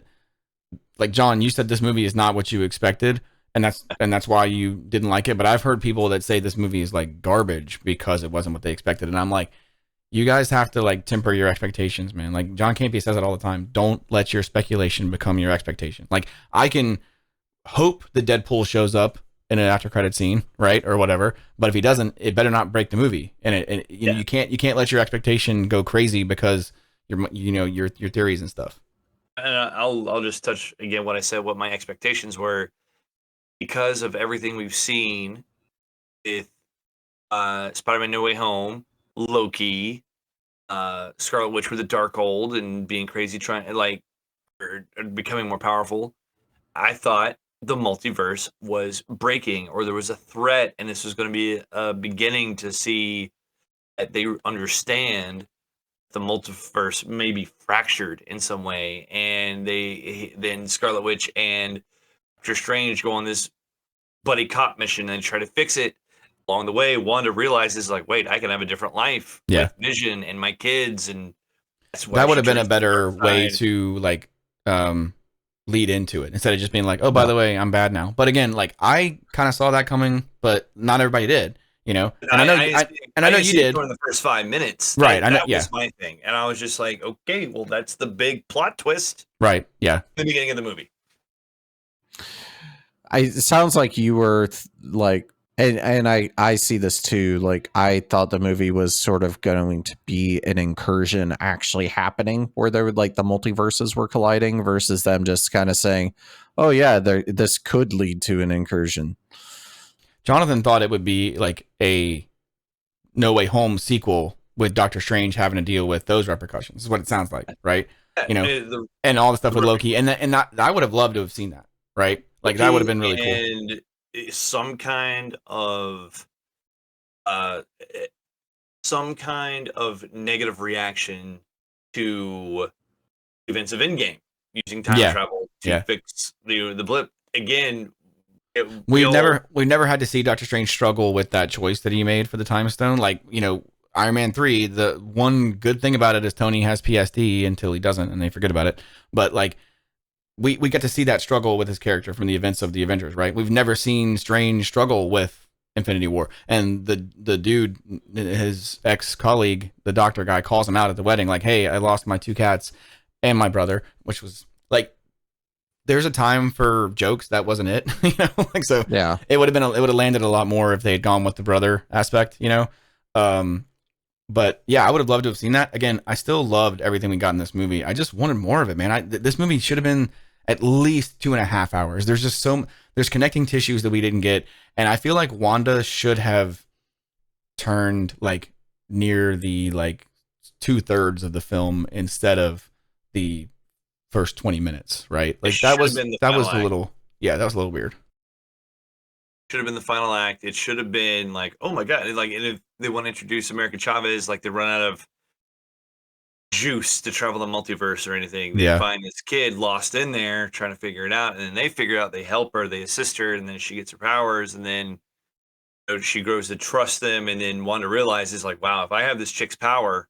like, John, you said this movie is not what you expected, and that's why you didn't like it. But I've heard people that say this movie is like garbage because it wasn't what they expected, and I'm like, you guys have to like temper your expectations, man. Like John Campea says it all the time. Don't let your speculation become your expectation. Like I can hope the Deadpool shows up in an after credit scene, right, or whatever. But if he doesn't, it better not break the movie. And you can't let your expectation go crazy because your theories and stuff. And I'll just touch again what I said. What my expectations were because of everything we've seen with Spider-Man: No Way Home. Loki, Scarlet Witch with the Darkhold and being crazy, trying like or becoming more powerful. I thought the multiverse was breaking, or there was a threat, and this was going to be a beginning to see that they understand the multiverse may be fractured in some way, and then Scarlet Witch and Doctor Strange go on this buddy cop mission and try to fix it. Along the way, Wanda realizes, like, wait, I can have a different life with Vision and my kids, and that's why that would have been a better way to like lead into it instead of just being like, oh, by the way, I'm bad now. But again, like I kind of saw that coming, but not everybody did, you know. And I know you did in the first 5 minutes, right? That was my thing, and I was just like, okay, well, that's the big plot twist, right? Yeah, in the beginning of the movie. It sounds like you were like, and I see this too. Like, I thought the movie was sort of going to be an incursion actually happening where there would like the multiverses were colliding versus them just kind of saying, oh yeah, this could lead to an incursion. Jonathon thought it would be like a No Way Home sequel with Doctor Strange having to deal with those repercussions. Is what it sounds like, right? You know, and all the stuff with Loki, and I would have loved to have seen that, right? Like that would have been really cool. And some kind of negative reaction to events of Endgame using time travel to fix the blip again. We've never had to see Doctor Strange struggle with that choice that he made for the Time Stone. Like, you know, Iron Man 3, the one good thing about it is Tony has PSD until he doesn't and they forget about it. But like we get to see that struggle with his character from the events of the Avengers, right? We've never seen Strange struggle with Infinity War. And the dude, his ex-colleague, the doctor guy, calls him out at the wedding like, hey, I lost my 2 cats and my brother, which was like, there's a time for jokes. That wasn't it, you know. Like, so yeah, it would have landed a lot more if they had gone with the brother aspect, you know. But yeah, I would have loved to have seen that. Again, I still loved everything we got in this movie. I just wanted more of it, man. This movie should have been at least 2.5 hours. There's just there's connecting tissues that we didn't get, and I feel like Wanda should have turned like near the like 2/3 of the film instead of the first 20 minutes, right? Like that was a little weird. Should have been the final act. It should have been like, oh my god, like, and if they want to introduce America Chavez, like they run out of juice to travel the multiverse or anything. They find this kid lost in there trying to figure it out, and then they figure out, they help her, they assist her, and then she gets her powers, and then she grows to trust them, and then Wanda realizes like, wow, if I have this chick's power,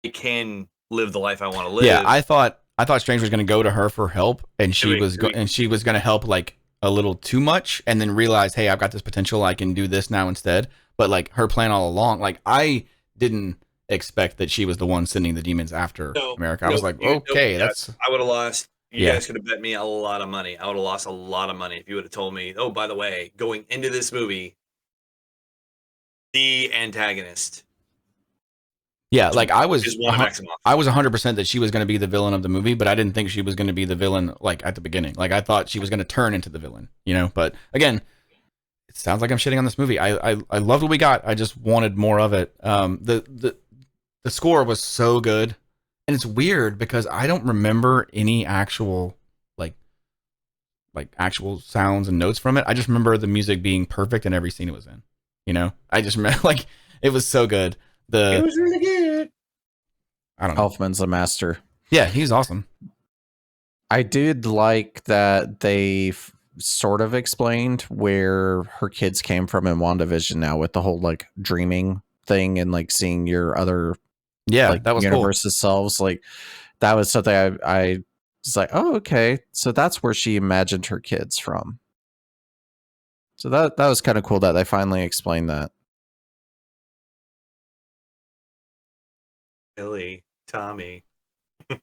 I can live the life I want to live. Yeah, I thought Strange was going to go to her for help, and she was going to help like a little too much, and then realize, hey, I've got this potential, I can do this now instead. But like her plan all along, like I didn't expect that she was the one sending the demons after America. I was like, okay, that's. I would have lost. You guys could have bet me a lot of money. I would have lost a lot of money if you would have told me, oh, by the way, going into this movie, the antagonist. Yeah, like I was 100% that she was going to be the villain of the movie, but I didn't think she was going to be the villain like at the beginning. Like I thought she was going to turn into the villain, you know. But again, it sounds like I'm shitting on this movie. I loved what we got. I just wanted more of it. The score was so good, and it's weird because I don't remember any actual like actual sounds and notes from it. I just remember the music being perfect in every scene it was in. You know, I just remember like it was so good. It was really good. I don't know. Elfman's a master. Yeah, he's awesome. I did like that they sort of explained where her kids came from in WandaVision now with the whole like dreaming thing and like seeing your other like, that was universe's cool. selves. Like that was something I was like, oh, okay. So that's where she imagined her kids from. So that was kind of cool that they finally explained that. Billy, Tommy.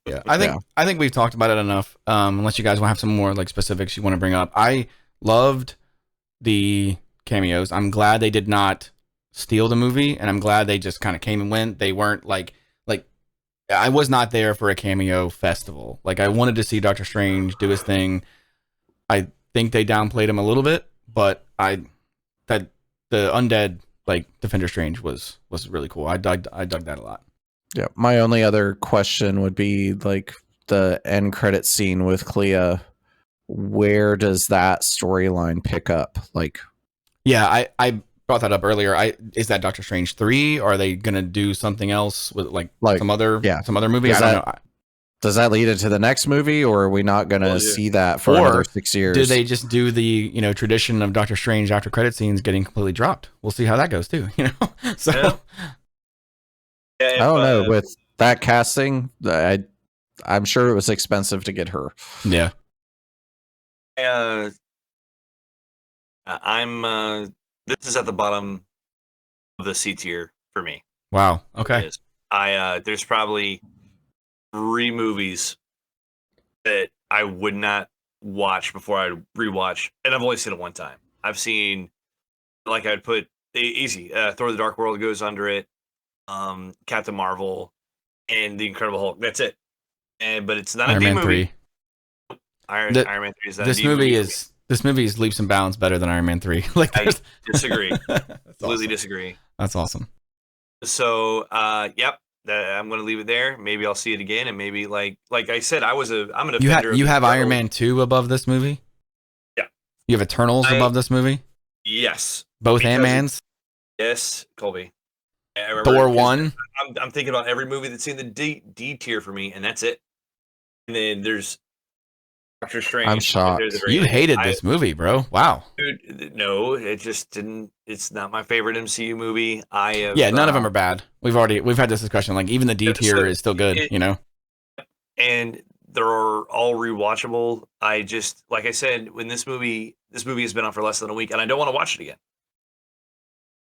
Yeah, I think we've talked about it enough. Unless you guys want to have some more like specifics you want to bring up. I loved the cameos. I'm glad they did not steal the movie, and I'm glad they just kind of came and went. They weren't like I was not there for a cameo festival. Like I wanted to see Doctor Strange do his thing. I think they downplayed him a little bit, but the undead like Defender Strange was really cool. I dug that a lot. Yeah, my only other question would be like the end credit scene with Clea where does that storyline pick up? Like, Yeah, I brought that up earlier. Is that Doctor Strange 3? Or are they gonna do something else with like some other movie? Does I don't know. does that lead into the next movie, or are we not going to see that for another 6 years? Do they just do the tradition of Doctor Strange after credit scenes getting completely dropped? We'll see how that goes too. So Yeah, I don't know. With that casting, I'm sure it was expensive to get her. Yeah. I'm this is at the bottom of the C tier for me. Wow. Okay. There's probably 3 movies that I would not watch before I rewatch, and I've only seen it one time. I've seen, like, I'd put easy Thor: The Dark World goes under it, Captain Marvel, and The Incredible Hulk. That's it. But it's not Iron a D Man movie. 3. Iron Man 3 is not this a D movie movie. This movie is leaps and bounds better than Iron Man 3. Like, I disagree. Completely awesome. disagree. That's awesome. So, yep, I'm going to leave it there. Maybe I'll see it again, and maybe like I said, I'm an offender. You have Iron Man 2 above this movie? Yeah. You have Eternals above this movie? Yes. Both Ant-Mans? Yes, Colby. Thor 1? I'm thinking about every movie that's in the D tier for me, and that's it. And then there's Doctor Strange. I'm shocked. You hated this movie, bro. Wow. Dude, no, it just didn't. It's not my favorite MCU movie. None of them are bad. We've had this discussion. Like, even the D tier is still good, And they're all rewatchable. I just, like I said, when this movie has been on for less than a week, and I don't want to watch it again.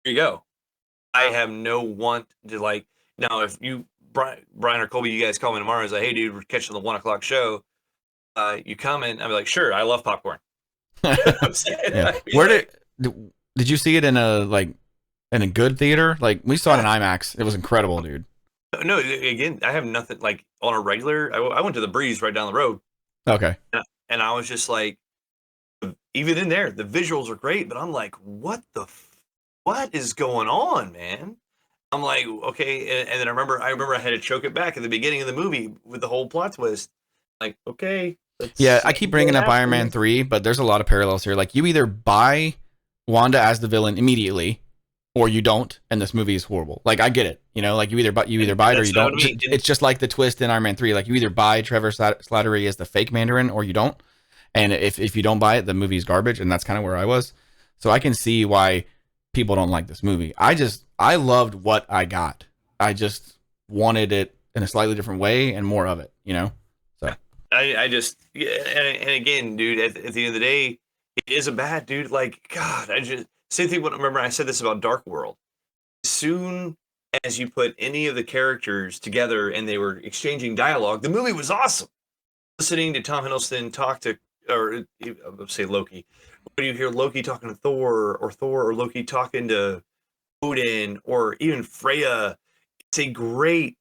Here you go. I have no want to, like, now if you, Brian or Colby, you guys call me tomorrow and say, hey, dude, we're catching the 1 o'clock show. You coming? I'll be like, sure, I love popcorn. Yeah. Where did you see it in a good theater? Like, we saw it in IMAX. It was incredible, dude. No, again, I have nothing like on a regular. I went to the Breeze right down the road. Okay. And I was just like, even in there, the visuals are great, but I'm like, what is going on, man? I'm like, okay, and then I remember I had to choke it back at the beginning of the movie with the whole plot twist. Like, okay. Yeah, I keep bringing up Iron Man 3, but there's a lot of parallels here. Like, you either buy Wanda as the villain immediately, or you don't, and this movie is horrible. Like, I get it, like you either buy it or you don't. It's just like the twist in Iron Man 3. Like, you either buy Trevor Slattery as the fake Mandarin, or you don't. And if you don't buy it, the movie's garbage, and that's kind of where I was. So I can see why people don't like this movie. I loved what I got. I just wanted it in a slightly different way and more of it, So I just, and again, dude, at the end of the day, it is a bad, dude. Like, God, same thing. Remember, I said this about Dark World. As soon as you put any of the characters together and they were exchanging dialogue, the movie was awesome. Listening to Tom Hiddleston talk to, or let's say Loki, when you hear Loki talking to Thor or Loki talking to Odin or even Freya, it's a great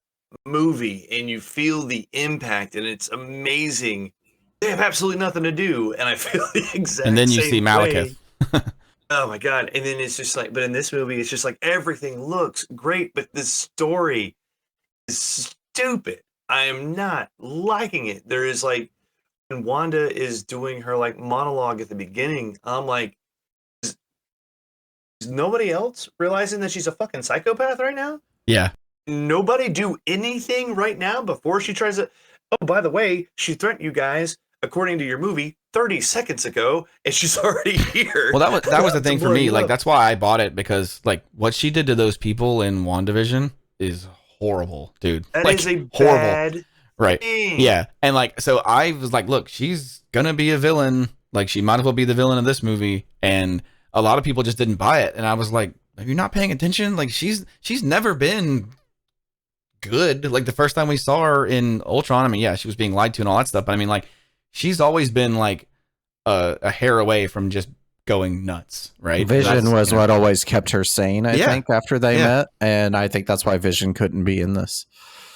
movie, and you feel the impact, and it's amazing. They have absolutely nothing to do, and I feel the exact and then you same see Malekith. Oh my God. And then it's just like, but in this movie, it's just like everything looks great, but the story is stupid. I am not liking it. There is like, when Wanda is doing her like monologue at the beginning, I'm like, is nobody else realizing that she's a fucking psychopath right now? Yeah. Nobody do anything right now before she tries to, oh, by the way, she threatened you guys, according to your movie, 30 seconds ago, and she's already here. Well, that was the thing for me. Like, that's why I bought it, because like what she did to those people in WandaVision is horrible, dude. That like, is a horrible. Bad right. thing. Yeah. And like, so I was like, look, she's gonna be a villain. Like, she might as well be the villain of this movie. And a lot of people just didn't buy it. And I was like, are you not paying attention? Like, she's never been good. Like, the first time we saw her in Ultron, I mean, yeah, she was being lied to and all that stuff, but I mean, like, she's always been like a hair away from just going nuts, right? Vision was what always kept her sane, I think, after they met, and I think that's why Vision couldn't be in this.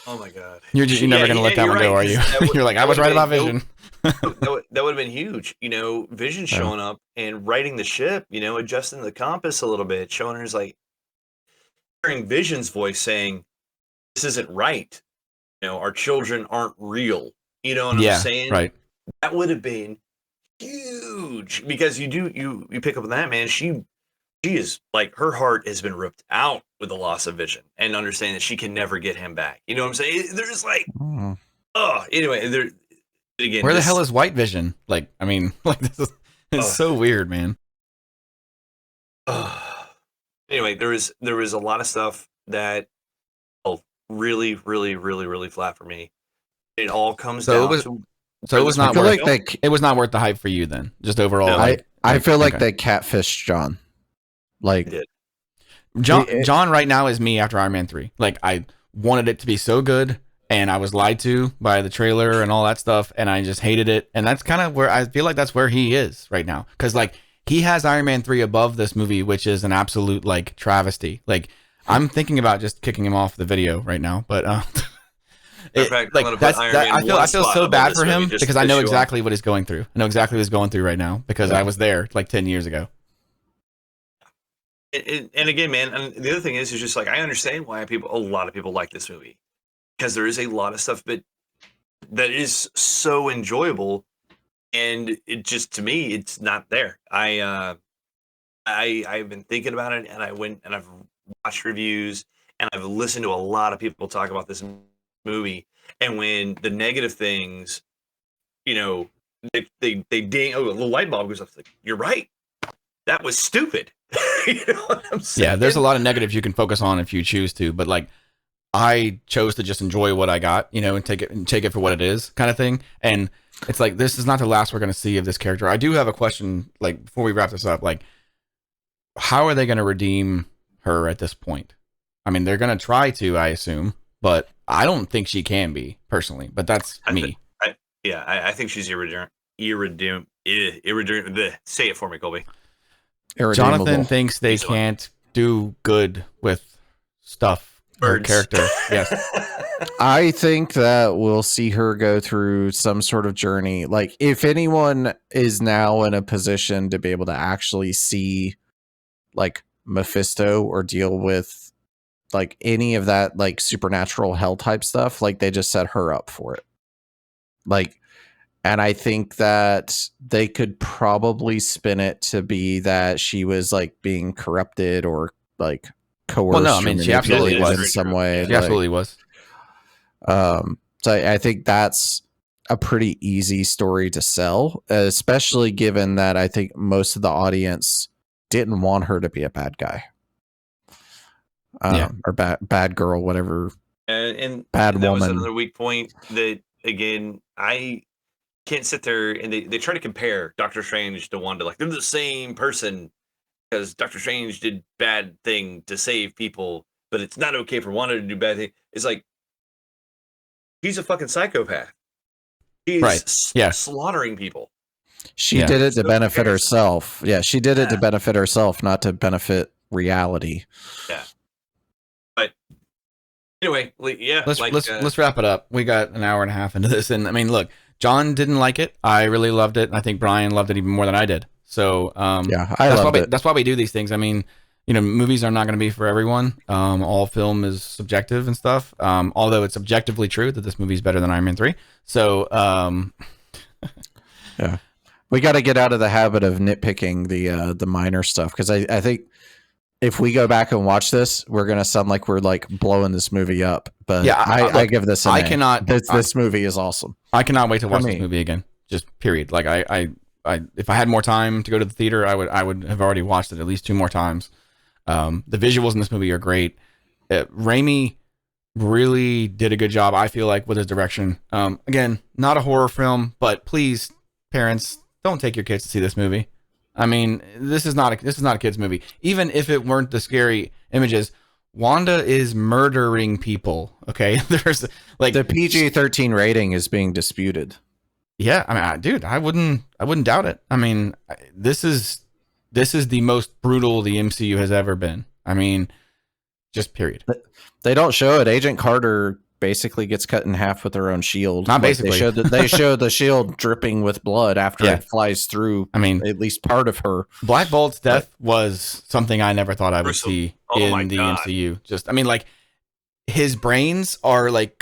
Oh my God. You're never going to let that one go, are you? You're like, I was right about Vision. That would have been huge, Vision showing up and righting the ship, adjusting the compass a little bit, showing her like, hearing Vision's voice saying, this isn't right. Our children aren't real. You know what I'm saying? Right. That would have been huge because you pick up on that, man. She is like, her heart has been ripped out with the loss of Vision and understanding that she can never get him back. You know what I'm saying? There's like, anyway, there again. Where the hell is White Vision? Like, I mean, like this is it's so weird, man. Anyway, there was a lot of stuff that felt really, really, really, really flat for me. It all comes down to. So it was not worth it was not worth the hype for you then. Just overall. No, I feel like they catfished John. Like John right now is me after Iron Man 3. Like, I wanted it to be so good and I was lied to by the trailer and all that stuff and I just hated it. And that's kind of where I feel like that's where he is right now. Cause like he has Iron Man 3 above this movie, which is an absolute like travesty. Like, I'm thinking about just kicking him off the video right now, but I feel so bad for him because I know exactly what he's going through. I know exactly what he's going through right now because I was there like 10 years ago. And again, man, and the other thing is just like, I understand why a lot of people like this movie because there is a lot of stuff that is so enjoyable, and it just, to me, it's not there. I've been thinking about it, and I went and I've watched reviews, and I've listened to a lot of people talk about this movie, and when the negative things, you know, they ding, the light bulb goes off. Like, you're right, that was stupid. You know what I'm saying? Yeah, there's a lot of negatives you can focus on if you choose to, but like, I chose to just enjoy what I got, you know, and take it for what it is, kind of thing. And it's like, this is not the last we're going to see of this character. I do have a question, like, before we wrap this up, like, how are they going to redeem her at this point? I mean, they're going to try to, I assume, but I don't think she can be, personally, but that's me. I think she's irredeemable. Say it for me, Colby. Jonathon thinks they can't do good with stuff. Her character, yes. I think that we'll see her go through some sort of journey. Like, if anyone is now in a position to be able to actually see, like, Mephisto or deal with, like, any of that, like, supernatural hell type stuff, like, they just set her up for it. Like, and I think that they could probably spin it to be that she was like being corrupted or like coerced. Well, no, I mean, she absolutely was in some way. She absolutely was. So I think that's a pretty easy story to sell, especially given that I think most of the audience didn't want her to be a bad guy. Or bad girl, whatever. And bad that woman. was another weak point that, again, I can't sit there and they try to compare Doctor Strange to Wanda. Like, they're the same person because Doctor Strange did bad thing to save people, but it's not okay for Wanda to do bad thing. It's like, she's a fucking psychopath. She's slaughtering people. She did it to benefit herself. Yeah, she did it to benefit herself, not to benefit reality. Yeah. But anyway, let's wrap it up. We got an hour and a half into this, and I mean, look, John didn't like it. I really loved it. I think Brian loved it even more than I did. So I loved it. That's why we do these things. I mean, you know, movies are not going to be for everyone. All film is subjective and stuff. Although it's objectively true that this movie is better than Iron Man 3. So yeah, we got to get out of the habit of nitpicking the minor stuff, because I think if we go back and watch this, we're gonna sound like we're like blowing this movie up. But yeah, I give this an A. This movie is awesome. I cannot wait to watch this movie again. Just period. Like I if I had more time to go to the theater, I would have already watched it at least 2 more times. The visuals in this movie are great. Raimi really did a good job, I feel like, with his direction. Again, not a horror film, but please, parents, don't take your kids to see this movie. I mean, this is not a kid's movie. Even if it weren't the scary images, Wanda is murdering people. Okay, there's like the PG-13 rating is being disputed. Yeah, I mean, dude, I wouldn't doubt it. I mean, this is the most brutal the MCU has ever been. I mean, just period. They don't show it. Agent Carter basically gets cut in half with her own shield. Not basically. They show the shield dripping with blood after it flies through. I mean, at least part of her. Black Bolt's death was something I never thought I would see in the MCU. Just, I mean, like, his brains are like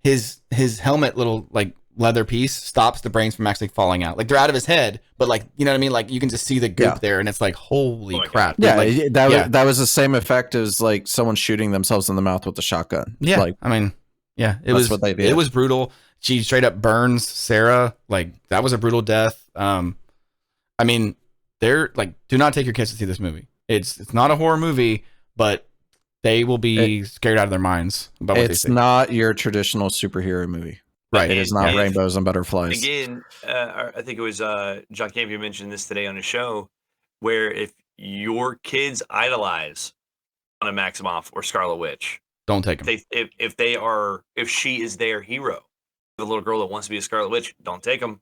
his helmet little like leather piece stops the brains from actually falling out. Like they're out of his head, but like, you know what I mean? Like you can just see the goop there, and it's like, holy crap. Yeah, dude, that was the same effect as like someone shooting themselves in the mouth with a shotgun. Yeah, like I mean, yeah, what they did. It was brutal. She straight up burns Sarah. Like that was a brutal death. I mean, they're like, do not take your kids to see this movie. It's not a horror movie, but they will be scared out of their minds about what they see. It's not your traditional superhero movie. Right. It is not rainbows and butterflies. Again, I think it was John Campia mentioned this today on his show, where if your kids idolize Anna Maximoff or Scarlet Witch, don't take them. If she is their hero, the little girl that wants to be a Scarlet Witch, don't take them.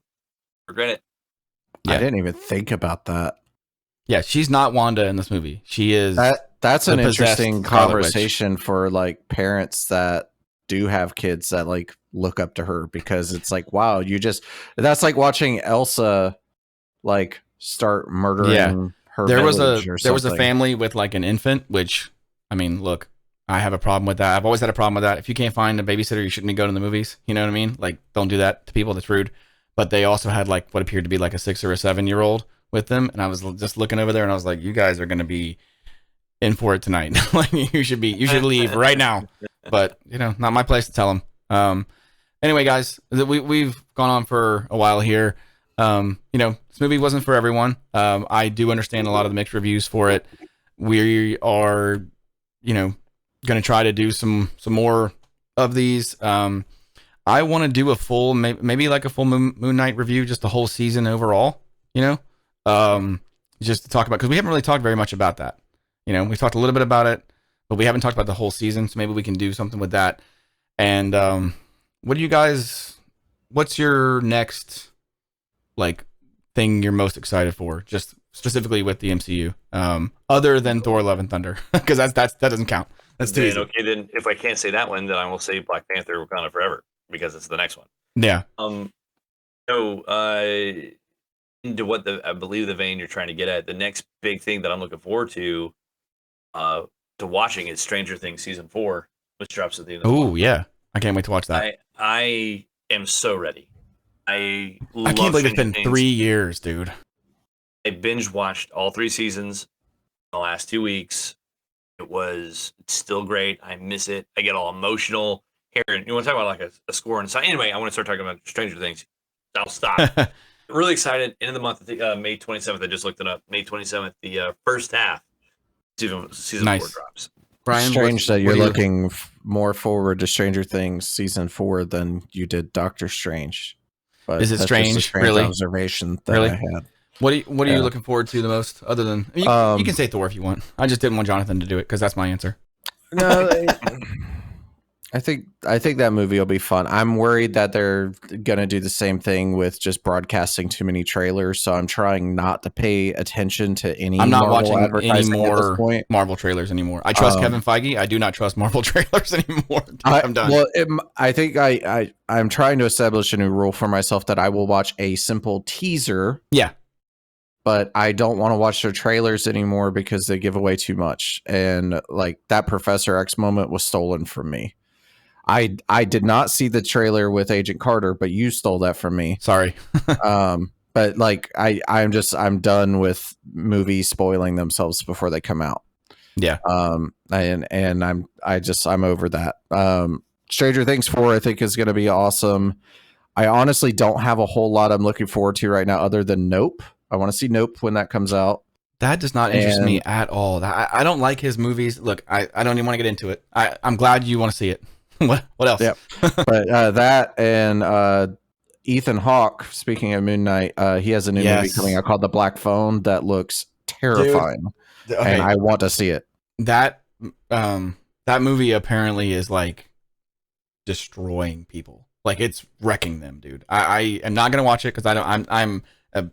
Regret it. Yeah. I didn't even think about that. Yeah, she's not Wanda in this movie. She is. That's an interesting conversation for like parents that do have kids that like look up to her, because it's like, wow, that's like watching Elsa like start murdering her. There was a family with like an infant, which, I mean, look, I have a problem with that. I've always had a problem with that. If you can't find a babysitter, you shouldn't be going to the movies. You know what I mean? Like, don't do that to people. That's rude. But they also had like what appeared to be like a 6 or a 7-year-old with them, and I was just looking over there, and I was like, you guys are going to be in for it tonight. Like, you should leave right now. But you know, not my place to tell them. Anyway, guys, we've gone on for a while here. You know, this movie wasn't for everyone. I do understand a lot of the mixed reviews for it. We are, you know, going to try to do some more of these. I want to do a full, maybe like a full Moon Knight review, just the whole season overall, you know, just to talk about, because we haven't really talked very much about that. You know, we talked a little bit about it, but we haven't talked about the whole season. So maybe we can do something with that. And what's your next like thing you're most excited for, just specifically with the MCU, other than Thor: Love and Thunder? Because that doesn't count. That's too easy. Okay, then if I can't say that one, then I will say Black Panther: Wakanda Forever, because it's the next one. Yeah. Into what I believe the vein you're trying to get at, the next big thing that I'm looking forward to watching is Stranger Things season 4, which drops at the end of the month. Oh yeah, I can't wait to watch that. I am so ready. I can't believe it's been 3 years, dude. I binge watched all 3 seasons in the last 2 weeks. It's still great. I miss it. I get all emotional. Here, you want to talk about like a score and sign? Anyway, I want to start talking about Stranger Things. I'll stop. Really excited. End of the month, May 27th. I just looked it up. May 27th, the first half season 4 drops. Brian, strange that you're looking more forward to Stranger Things season 4 than you did Doctor Strange. But is it strange? Really? Observation that I had. What are you looking forward to the most, other than you can say Thor if you want? I just didn't want Jonathon to do it because that's my answer. No, I think that movie will be fun. I'm worried that they're gonna do the same thing with just broadcasting too many trailers, so I'm trying not to pay attention to any. I'm not watching any more Marvel trailers anymore. I trust Kevin Feige. I do not trust Marvel trailers anymore. I'm done. Well, I think I'm trying to establish a new rule for myself that I will watch a simple teaser. Yeah. But I don't want to watch their trailers anymore because they give away too much. And like that Professor X moment was stolen from me. I did not see the trailer with Agent Carter, but you stole that from me. Sorry. But like I'm done with movies spoiling themselves before they come out. Yeah. And I'm over that. Stranger Things 4 I think is going to be awesome. I honestly don't have a whole lot I'm looking forward to right now other than Nope. I want to see Nope when that comes out. That does not interest me at all. I don't like his movies. Look, I don't even want to get into it. I'm glad you want to see it. What else? Yeah, but that and Ethan Hawke. Speaking of Moon Knight, he has a new movie coming out called The Black Phone that looks terrifying, and I want to see it. That movie apparently is like destroying people. Like it's wrecking them, dude. I am not gonna watch it because I'm a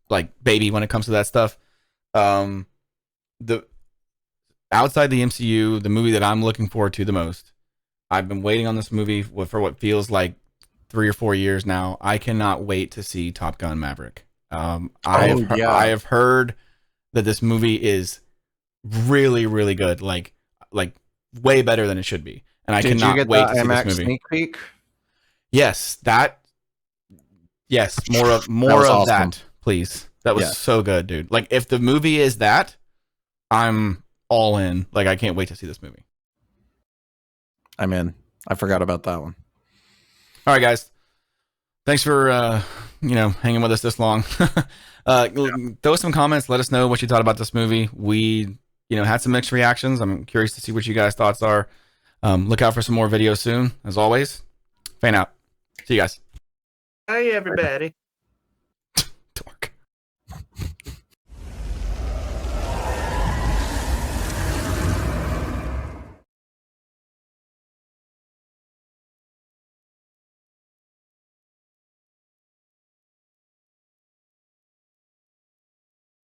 like baby when it comes to that stuff. The outside the MCU, the movie that I'm looking forward to the most. I've been waiting on this movie for what feels like 3 or 4 years now. I cannot wait to see Top Gun Maverick. I have heard that this movie is really, really good. Like way better than it should be. And I cannot wait to see this movie. Sneak peek? Yes, that Yes, more of was awesome. that, please. That was so good, dude. Like, if the movie is that, I'm all in. Like, I can't wait to see this movie. I'm in. I forgot about that one. All right, guys. Thanks for hanging with us this long. Throw some comments. Let us know what you thought about this movie. We had some mixed reactions. I'm curious to see what you guys' thoughts are. Look out for some more videos soon. As always, fan out. See you guys. Hi, everybody. Dork.